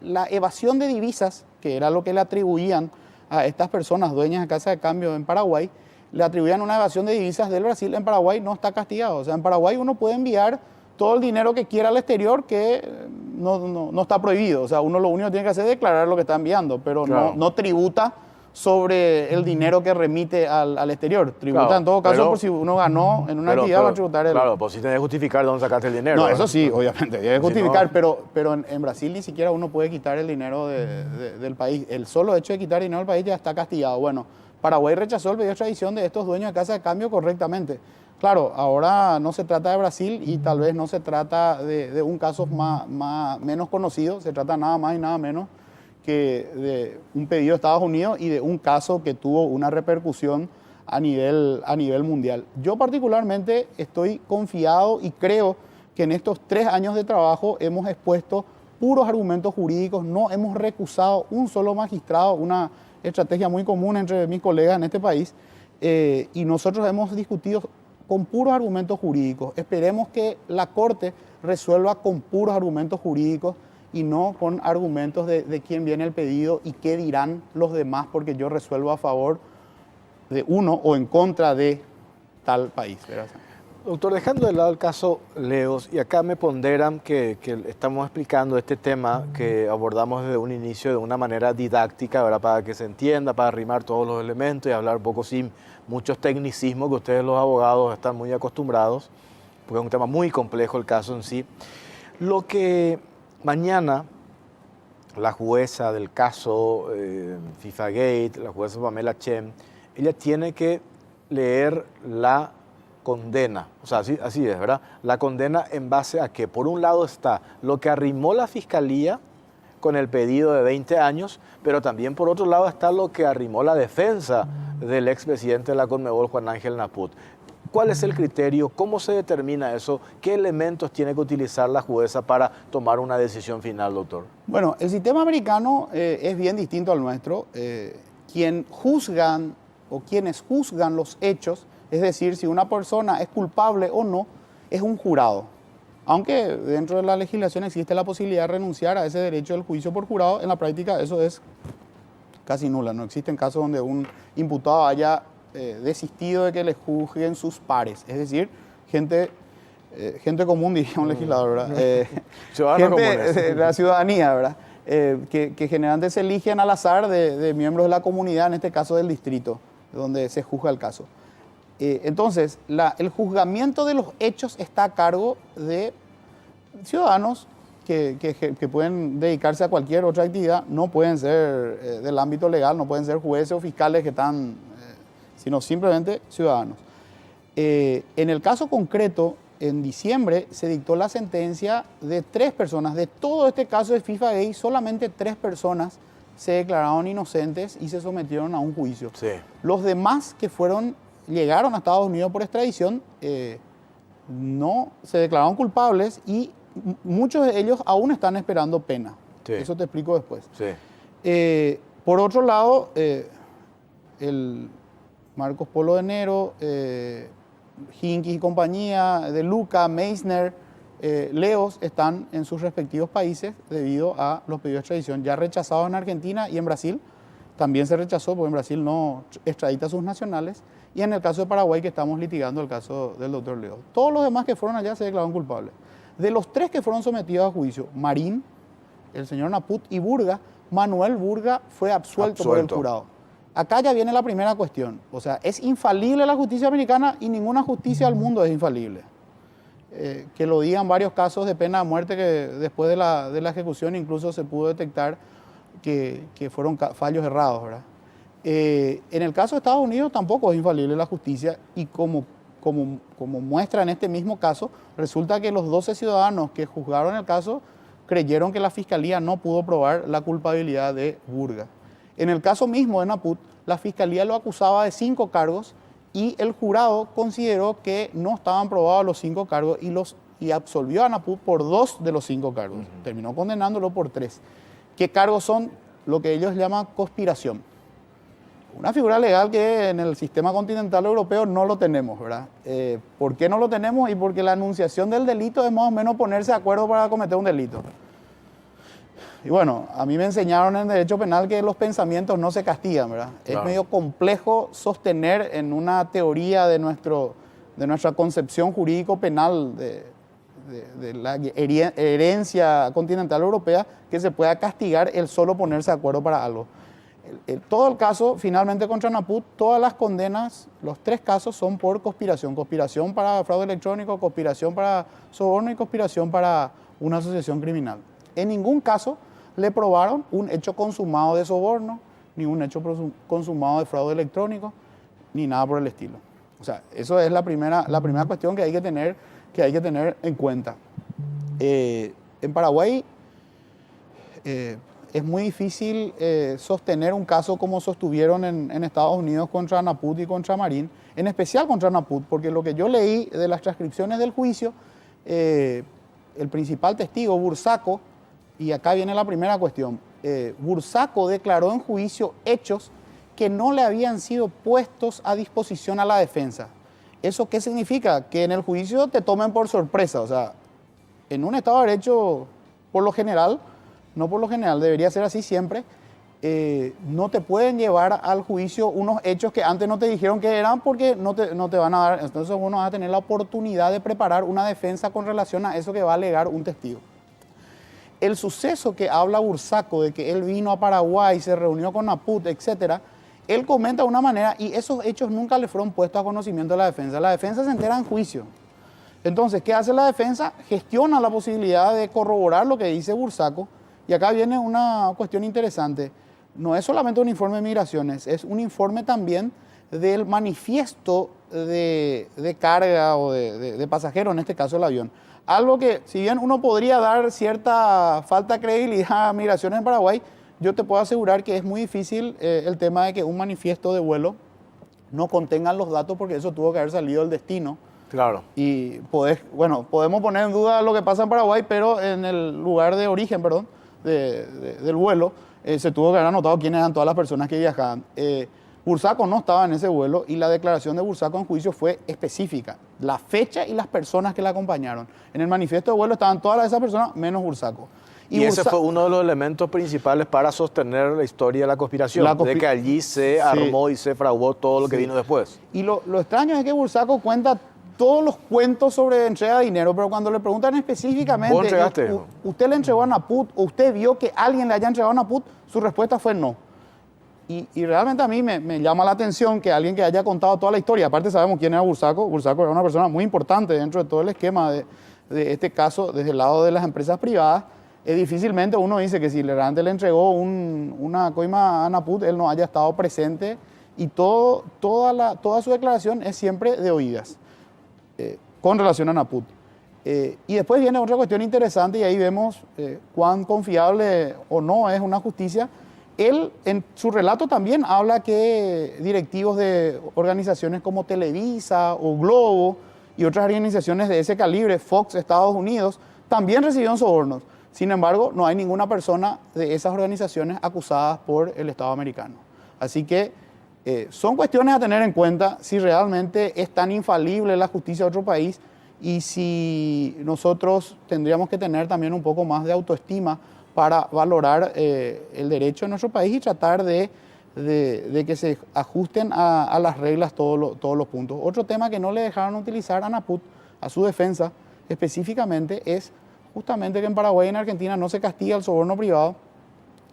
la evasión de divisas, que era lo que le atribuían a estas personas dueñas de casa de cambio en Paraguay, le atribuían una evasión de divisas del Brasil. En Paraguay no está castigado. O sea, en Paraguay uno puede enviar todo el dinero que quiera al exterior, que no está prohibido. O sea, uno lo único que tiene que hacer es declarar lo que está enviando, pero claro, no tributa sobre el dinero que remite al exterior. Tributa, claro, en todo caso, pero, por si uno ganó en una actividad, va a tributar el... Claro, pues sí tenés que justificar de dónde sacaste el dinero. No, ¿verdad? eso sí, obviamente, hay que justificar, Si no... pero en Brasil ni siquiera uno puede quitar el dinero del país. El solo hecho de quitar dinero del país ya está castigado. Bueno, Paraguay rechazó el pedido de extradición de estos dueños de casa de cambio correctamente. Claro, ahora no se trata de Brasil y tal vez no se trata de un caso menos conocido, se trata nada más y nada menos que de un pedido de Estados Unidos y de un caso que tuvo una repercusión a nivel mundial. Yo particularmente estoy confiado y creo que en estos 3 años de trabajo hemos expuesto puros argumentos jurídicos, no hemos recusado un solo magistrado, una estrategia muy común entre mis colegas en este país, y nosotros hemos discutido con puros argumentos jurídicos. Esperemos que la Corte resuelva con puros argumentos jurídicos y no con argumentos de quién viene el pedido y qué dirán los demás, porque yo resuelvo a favor de uno o en contra de tal país. Gracias. Doctor, dejando de lado el caso Leos, y acá me ponderan que estamos explicando este tema que abordamos desde un inicio de una manera didáctica, ¿verdad? Para que se entienda, para arrimar todos los elementos y hablar un poco sin muchos tecnicismos que ustedes los abogados están muy acostumbrados, porque es un tema muy complejo el caso en sí. Lo que mañana la jueza del caso FIFA Gate, la jueza Pamela Chen, ella tiene que leer la condena, o sea, así es, ¿verdad? La condena en base a que, por un lado está lo que arrimó la Fiscalía con el pedido de 20 años, pero también por otro lado está lo que arrimó la defensa del expresidente de la Conmebol, Juan Ángel Naput. ¿Cuál es el criterio? ¿Cómo se determina eso? ¿Qué elementos tiene que utilizar la jueza para tomar una decisión final, doctor? Bueno, el sistema americano es bien distinto al nuestro. Quienes juzgan los hechos, es decir, si una persona es culpable o no, es un jurado. Aunque dentro de la legislación existe la posibilidad de renunciar a ese derecho del juicio por jurado, en la práctica eso es casi nula. No existen casos donde un imputado haya desistido de que le juzguen sus pares. Es decir, gente común, diría un legislador, ¿verdad? Gente de la ciudadanía, ¿verdad? Que generalmente se eligen al azar de miembros de la comunidad, en este caso del distrito, donde se juzga el caso. Entonces, el juzgamiento de los hechos está a cargo de ciudadanos que pueden dedicarse a cualquier otra actividad, no pueden ser del ámbito legal, no pueden ser jueces o fiscales que están, sino simplemente ciudadanos. En el caso concreto, en diciembre se dictó la sentencia de 3 personas. De todo este caso de FIFA Gate, solamente 3 personas se declararon inocentes y se sometieron a un juicio. Sí. Los demás que llegaron a Estados Unidos por extradición, no se declararon culpables y muchos de ellos aún están esperando pena. Sí. Eso te explico después. Sí. Por otro lado, el Marcos Polo de Nero, Hinkis y compañía, De Luca, Meissner, Leos están en sus respectivos países debido a los pedidos de extradición ya rechazados en Argentina y en Brasil. También se rechazó porque en Brasil no extradita a sus nacionales. Y en el caso de Paraguay, que estamos litigando el caso del doctor Leos. Todos los demás que fueron allá se declararon culpables. De los 3 que fueron sometidos a juicio, Marín, el señor Naput y Burga, Manuel Burga fue absuelto por el jurado. Acá ya viene la primera cuestión. O sea, es infalible la justicia americana y ninguna justicia del mundo es infalible. Que lo digan varios casos de pena de muerte que después de la ejecución incluso se pudo detectar que fueron fallos errados, ¿verdad? En el caso de Estados Unidos tampoco es infalible la justicia y como muestra en este mismo caso, resulta que los 12 ciudadanos que juzgaron el caso creyeron que la Fiscalía no pudo probar la culpabilidad de Burga. En el caso mismo de Naput, la fiscalía lo acusaba de 5 cargos y el jurado consideró que no estaban probados los 5 cargos y absolvió a Naput por 2 de los 5 cargos. Terminó condenándolo por 3. ¿Qué cargos son? Lo que ellos llaman conspiración. Una figura legal que en el sistema continental europeo no lo tenemos, ¿verdad? ¿Por qué no lo tenemos? Y porque la enunciación del delito es más o menos ponerse de acuerdo para cometer un delito. Y bueno, a mí me enseñaron en derecho penal que los pensamientos no se castigan, ¿verdad? Claro. Es medio complejo sostener en una teoría de nuestra concepción jurídico-penal de la herencia continental europea que se pueda castigar el solo ponerse de acuerdo para algo. Todo el caso, finalmente contra Naput, todas las condenas, los 3 casos son por conspiración. Conspiración para fraude electrónico, conspiración para soborno y conspiración para una asociación criminal. En ningún caso le probaron un hecho consumado de soborno, ni un hecho consumado de fraude electrónico, ni nada por el estilo. O sea, eso es la primera cuestión que hay que tener en cuenta. En Paraguay es muy difícil sostener un caso como sostuvieron en Estados Unidos contra Naput y contra Marín, en especial contra Naput, porque lo que yo leí de las transcripciones del juicio, el principal testigo, Bursaco, y acá viene la primera cuestión, Bursaco declaró en juicio hechos que no le habían sido puestos a disposición a la defensa. ¿Eso qué significa? Que en el juicio te tomen por sorpresa. O sea, en un Estado de Derecho, por lo general, no por lo general, debería ser así siempre, no te pueden llevar al juicio unos hechos que antes no te dijeron que eran porque no te van a dar. Entonces uno va a tener la oportunidad de preparar una defensa con relación a eso que va a alegar un testigo. El suceso que habla Bursaco de que él vino a Paraguay, se reunió con Naput, etcétera, él comenta de una manera y esos hechos nunca le fueron puestos a conocimiento de la defensa. La defensa se entera en juicio. Entonces, ¿qué hace la defensa? Gestiona la posibilidad de corroborar lo que dice Bursaco. Y acá viene una cuestión interesante. No es solamente un informe de migraciones, es un informe también del manifiesto de carga o de pasajero, en este caso el avión. Algo que, si bien uno podría dar cierta falta de credibilidad a migraciones en Paraguay, yo te puedo asegurar que es muy difícil el tema de que un manifiesto de vuelo no contenga los datos porque eso tuvo que haber salido del destino. Claro. Y podemos poner en duda lo que pasa en Paraguay, pero en el lugar de origen, del vuelo, se tuvo que haber anotado quiénes eran todas las personas que viajaban. Bursaco no estaba en ese vuelo y la declaración de Bursaco en juicio fue específica. La fecha y las personas que la acompañaron. En el manifiesto de vuelo estaban todas esas personas menos Bursaco. Y ese fue uno de los elementos principales para sostener la historia de la conspiración, de que allí se armó y se fraguó todo lo que vino después. Y lo extraño es que Bursaco cuenta todos los cuentos sobre entrega de dinero, pero cuando le preguntan específicamente, ¿vos entregaste? ¿Usted le entregó a Naput o usted vio que alguien le haya entregado a Naput? Su respuesta fue no. Y realmente a mí me llama la atención que alguien que haya contado toda la historia, aparte sabemos quién era Bursaco, Bursaco era una persona muy importante dentro de todo el esquema de este caso desde el lado de las empresas privadas, difícilmente uno dice que si realmente le entregó una coima a Naput, él no haya estado presente y toda su declaración es siempre de oídas. Con relación a Naput. Y después viene otra cuestión interesante y ahí vemos cuán confiable o no es una justicia. Él en su relato también habla que directivos de organizaciones como Televisa o Globo y otras organizaciones de ese calibre, Fox, Estados Unidos, también recibieron sobornos. Sin embargo, no hay ninguna persona de esas organizaciones acusadas por el Estado americano. Así que son cuestiones a tener en cuenta si realmente es tan infalible la justicia de otro país y si nosotros tendríamos que tener también un poco más de autoestima para valorar el derecho de nuestro país y tratar de que se ajusten a las reglas todos los puntos. Otro tema que no le dejaron utilizar a Naput, a su defensa específicamente, es justamente que en Paraguay y en Argentina no se castiga el soborno privado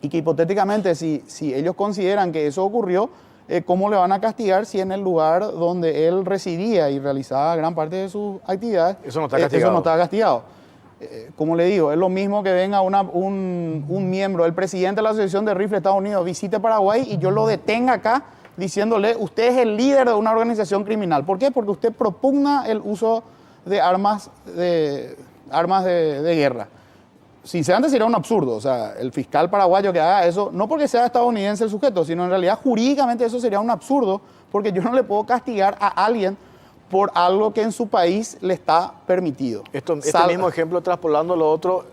y que hipotéticamente si ellos consideran que eso ocurrió, ¿cómo le van a castigar si en el lugar donde él residía y realizaba gran parte de sus actividades, eso no está castigado? Eso no está castigado. Como le digo, es lo mismo que venga un miembro, el presidente de la Asociación de Rifles de Estados Unidos, visite Paraguay y yo lo detenga acá diciéndole, usted es el líder de una organización criminal. ¿Por qué? Porque usted propugna el uso de armas de guerra. sinceramente sería un absurdo. O sea, el fiscal paraguayo que haga eso, no porque sea estadounidense el sujeto, sino en realidad jurídicamente eso sería un absurdo, porque yo no le puedo castigar a alguien por algo que en su país le está permitido. Este mismo ejemplo, traspolando lo otro,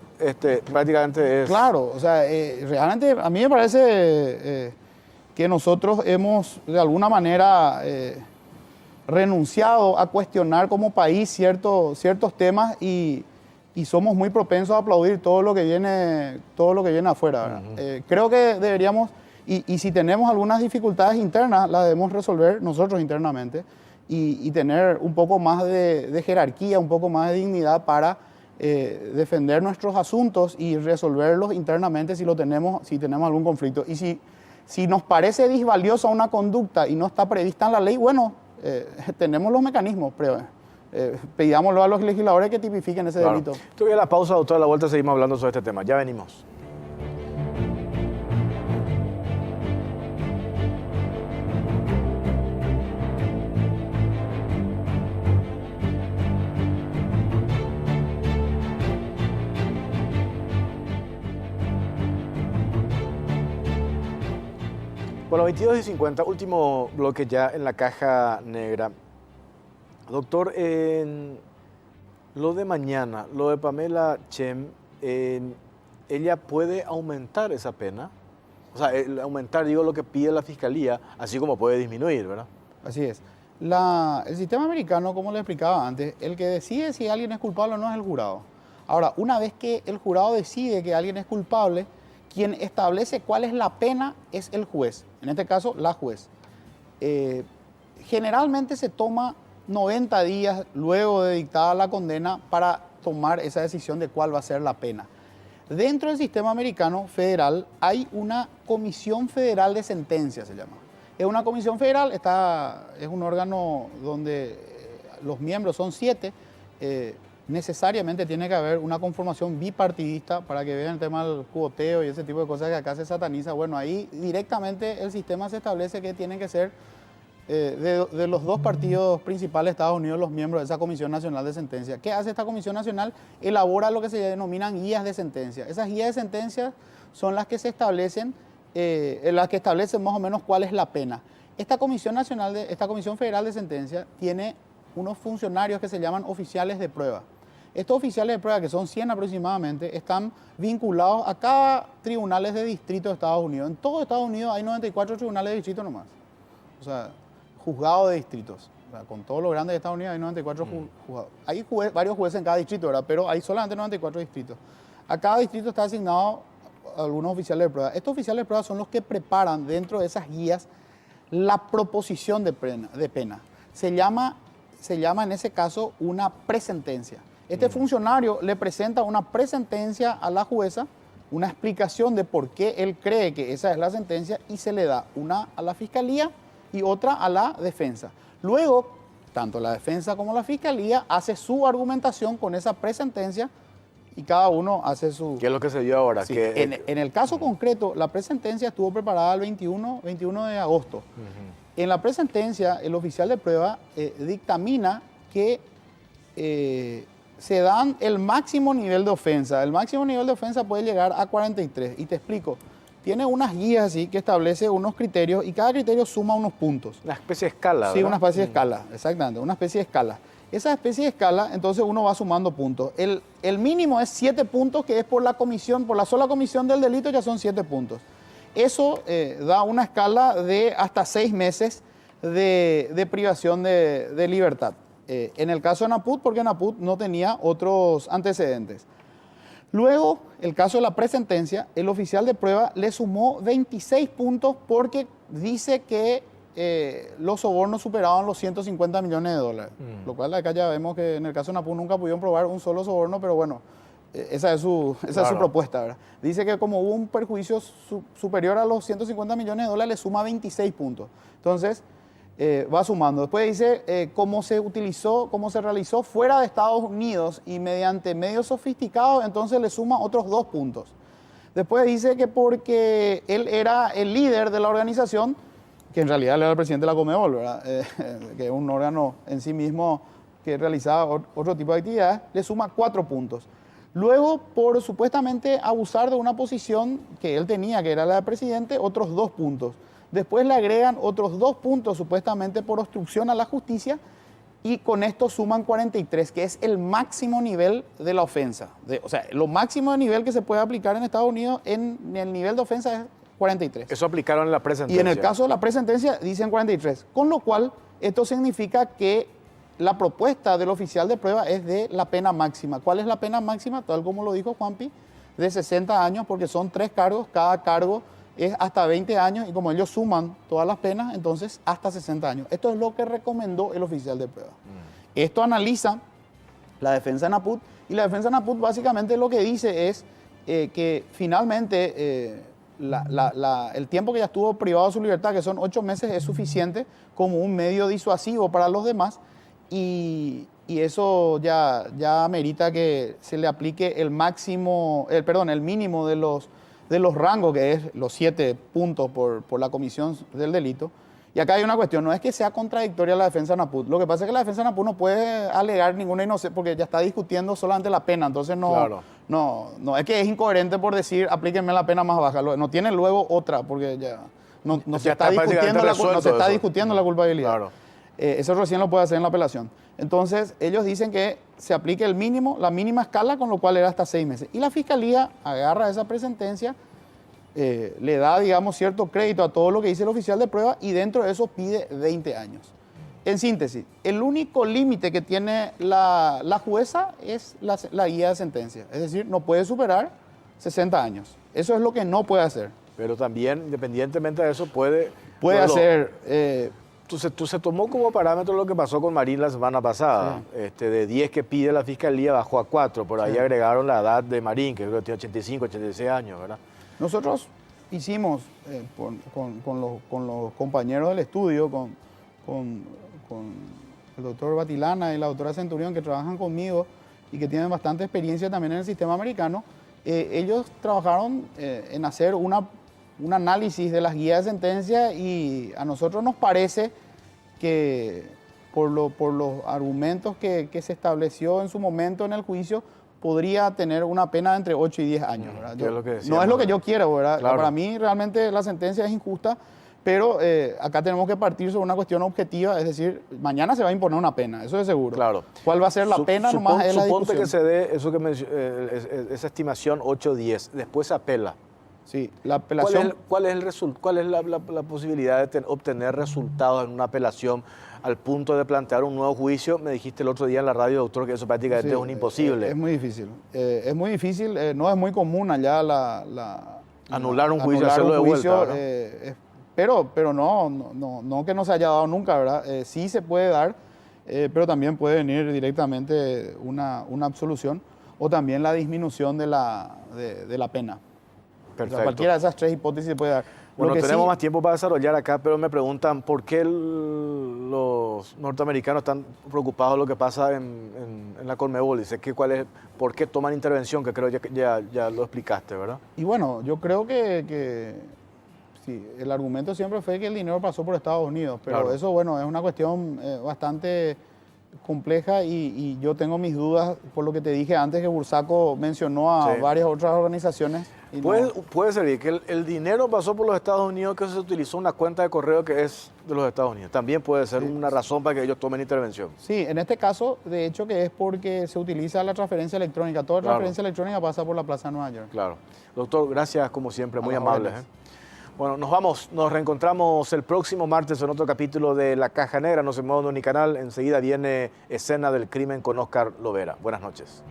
prácticamente es... Claro, o sea, realmente a mí me parece que nosotros hemos de alguna manera renunciado a cuestionar como país ciertos temas y somos muy propensos a aplaudir todo lo que viene afuera. Creo que deberíamos, y si tenemos algunas dificultades internas, las debemos resolver nosotros internamente y tener un poco más de jerarquía, un poco más de dignidad para defender nuestros asuntos y resolverlos internamente si tenemos algún conflicto. Y si nos parece disvaliosa una conducta y no está prevista en la ley, bueno, tenemos los mecanismos, pero pidámoslo a los legisladores que tipifiquen ese delito. Estoy a la pausa, doctor, a la vuelta seguimos hablando sobre este tema. Ya venimos. Bueno, 22:50, último bloque ya en la caja negra. Doctor, en lo de mañana, lo de Pamela Chem, ¿ella puede aumentar esa pena? O sea, aumentar, digo, lo que pide la Fiscalía, así como puede disminuir, ¿verdad? Así es. El sistema americano, como le explicaba antes, el que decide si alguien es culpable o no es el jurado. Ahora, una vez que el jurado decide que alguien es culpable, quien establece cuál es la pena es el juez, en este caso la juez. Generalmente se toma 90 días luego de dictada la condena para tomar esa decisión de cuál va a ser la pena. Dentro del sistema americano federal hay una comisión federal de sentencia, se llama. Es una comisión federal, es un órgano donde los miembros son 7, necesariamente tiene que haber una conformación bipartidista para que vean el tema del cuoteo y ese tipo de cosas que acá se sataniza. Bueno, ahí directamente el sistema se establece que tienen que ser de los dos partidos principales de Estados Unidos los miembros de esa Comisión Nacional de Sentencia. ¿Qué hace esta Comisión Nacional? Elabora lo que se denominan guías de sentencia. Esas guías de sentencia son las que se establecen, las que establecen más o menos cuál es la pena. Esta Comisión Federal de Sentencia tiene unos funcionarios que se llaman oficiales de prueba. Estos oficiales de prueba, que son 100 aproximadamente, están vinculados a cada tribunales de distrito de Estados Unidos. En todo Estados Unidos hay 94 tribunales de distrito nomás. O sea, juzgados de distritos. O sea, con todo lo grande de Estados Unidos hay 94 juzgados. Hay varios jueces en cada distrito, ¿verdad? Pero hay solamente 94 distritos. A cada distrito está asignado algunos oficiales de prueba. Estos oficiales de prueba son los que preparan dentro de esas guías la proposición de pena. Se llama en ese caso una presentencia. Este funcionario le presenta una presentencia a la jueza, una explicación de por qué él cree que esa es la sentencia y se le da una a la fiscalía y otra a la defensa. Luego, tanto la defensa como la fiscalía hace su argumentación con esa presentencia y cada uno hace su... ¿Qué es lo que se dio ahora? Sí, en el caso concreto, la presentencia estuvo preparada el 21 de agosto. En la presentencia, el oficial de prueba dictamina que se dan el máximo nivel de ofensa. El máximo nivel de ofensa puede llegar a 43. Y te explico. Tiene unas guías así que establece unos criterios y cada criterio suma unos puntos. Una especie de escala, ¿verdad? Sí, una especie de escala, exactamente, una especie de escala. Esa especie de escala, entonces uno va sumando puntos. El mínimo es 7 puntos, que es por la sola comisión del delito ya son 7 puntos. Eso da una escala de hasta 6 meses de privación de libertad. En el caso de Naput, porque Naput no tenía otros antecedentes. Luego, el caso de la presentencia, el oficial de prueba le sumó 26 puntos porque dice que los sobornos superaban los 150 millones de dólares. Lo cual acá ya vemos que en el caso de Naput nunca pudieron probar un solo soborno, pero bueno, esa es su propuesta, ¿verdad? Dice que como hubo un perjuicio superior a los 150 millones de dólares, le suma 26 puntos. Entonces, va sumando. Después dice cómo se realizó fuera de Estados Unidos y mediante medios sofisticados, entonces le suma otros 2 puntos. Después dice que porque él era el líder de la organización, que en realidad él era el presidente de la Conmebol, ¿verdad? Que es un órgano en sí mismo que realizaba otro tipo de actividades, le suma 4 puntos. Luego, por supuestamente abusar de una posición que él tenía, que era la de presidente, otros 2 puntos. Después le agregan otros 2 puntos, supuestamente por obstrucción a la justicia, y con esto suman 43, que es el máximo nivel de la ofensa. O sea, lo máximo de nivel que se puede aplicar en Estados Unidos en el nivel de ofensa es 43. Eso aplicaron en la presentencia. Y en el caso de la presentencia dicen 43. Con lo cual, esto significa que la propuesta del oficial de prueba es de la pena máxima. ¿Cuál es la pena máxima? Tal como lo dijo Juanpi, de 60 años, porque son 3 cargos, cada cargo es hasta 20 años, y como ellos suman todas las penas, entonces hasta 60 años. Esto es lo que recomendó el oficial de prueba. Esto analiza la defensa de Naput, y la defensa de Naput básicamente lo que dice es que finalmente el tiempo que ya estuvo privado de su libertad, que son 8 meses, es suficiente como un medio disuasivo para los demás, y eso ya amerita que se le aplique el mínimo de los rangos, que es los 7 puntos por la comisión del delito. Y acá hay una cuestión, no es que sea contradictoria la defensa de Naput. Lo que pasa es que la defensa de Naput no puede alegar ninguna inocencia, porque ya está discutiendo solamente la pena. Entonces no es que es incoherente por decir aplíquenme la pena más baja. No tiene luego otra, porque ya no se está discutiendo la culpabilidad. Claro. Eso recién lo puede hacer en la apelación. Entonces ellos dicen que se aplique el mínimo, la mínima escala, con lo cual era hasta 6 meses. Y la Fiscalía agarra esa presentencia, le da, digamos, cierto crédito a todo lo que dice el oficial de prueba, y dentro de eso pide 20 años. En síntesis, el único límite que tiene la jueza es la guía de sentencia. Es decir, no puede superar 60 años. Eso es lo que no puede hacer. Pero también, independientemente de eso, puede hacer... Tú se tomó como parámetro lo que pasó con Marín la semana pasada. Sí. De 10 que pide la Fiscalía bajó a 4. Por ahí agregaron la edad de Marín, que creo que tiene 85, 86 años, ¿verdad? Nosotros hicimos con los compañeros del estudio, con el doctor Batilana y la doctora Centurión, que trabajan conmigo y que tienen bastante experiencia también en el sistema americano, ellos trabajaron en hacer un análisis de las guías de sentencia, y a nosotros nos parece que por los argumentos que se estableció en su momento en el juicio, podría tener una pena de entre 8 y 10 años. ¿Verdad? No es lo que yo quiero, ¿verdad? Claro. Para mí realmente la sentencia es injusta, pero acá tenemos que partir sobre una cuestión objetiva, es decir, mañana se va a imponer una pena, eso es seguro. Claro. ¿Cuál va a ser la pena? Nomás es la discusión. Suponte que se dé eso esa estimación 8-10, después se apela. Sí, la apelación... ¿Cuál es la posibilidad de obtener resultados en una apelación al punto de plantear un nuevo juicio? Me dijiste el otro día en la radio, doctor, que eso prácticamente es un imposible. Es muy difícil. Es muy difícil. No es muy común allá anular un juicio, hacerlo de vuelta, ¿no? Pero no que no se haya dado nunca, ¿verdad? Sí se puede dar, pero también puede venir directamente una absolución, o también la disminución de la pena. Perfecto. O sea, cualquiera de esas 3 hipótesis se puede dar. Bueno, tenemos más tiempo para desarrollar acá, pero me preguntan por qué los norteamericanos están preocupados de lo que pasa en la Conmebol. Dice que por qué toman intervención, que creo que ya lo explicaste, ¿verdad? Y bueno, yo creo que sí, el argumento siempre fue que el dinero pasó por Estados Unidos, pero claro, eso, bueno, es una cuestión bastante compleja, y yo tengo mis dudas por lo que te dije antes, que Bursaco mencionó a varias otras organizaciones. Puede ser que el dinero pasó por los Estados Unidos, que se utilizó una cuenta de correo que es de los Estados Unidos. También puede ser una razón para que ellos tomen intervención. Sí, en este caso, de hecho, que es porque se utiliza la transferencia electrónica. Toda transferencia electrónica pasa por la Plaza de Nueva York. Claro. Doctor, gracias como siempre, muy amables. Bueno, nos reencontramos el próximo martes en otro capítulo de La Caja Negra. No se muevan de Unicanal, enseguida viene Escena del Crimen con Oscar Lovera. Buenas noches.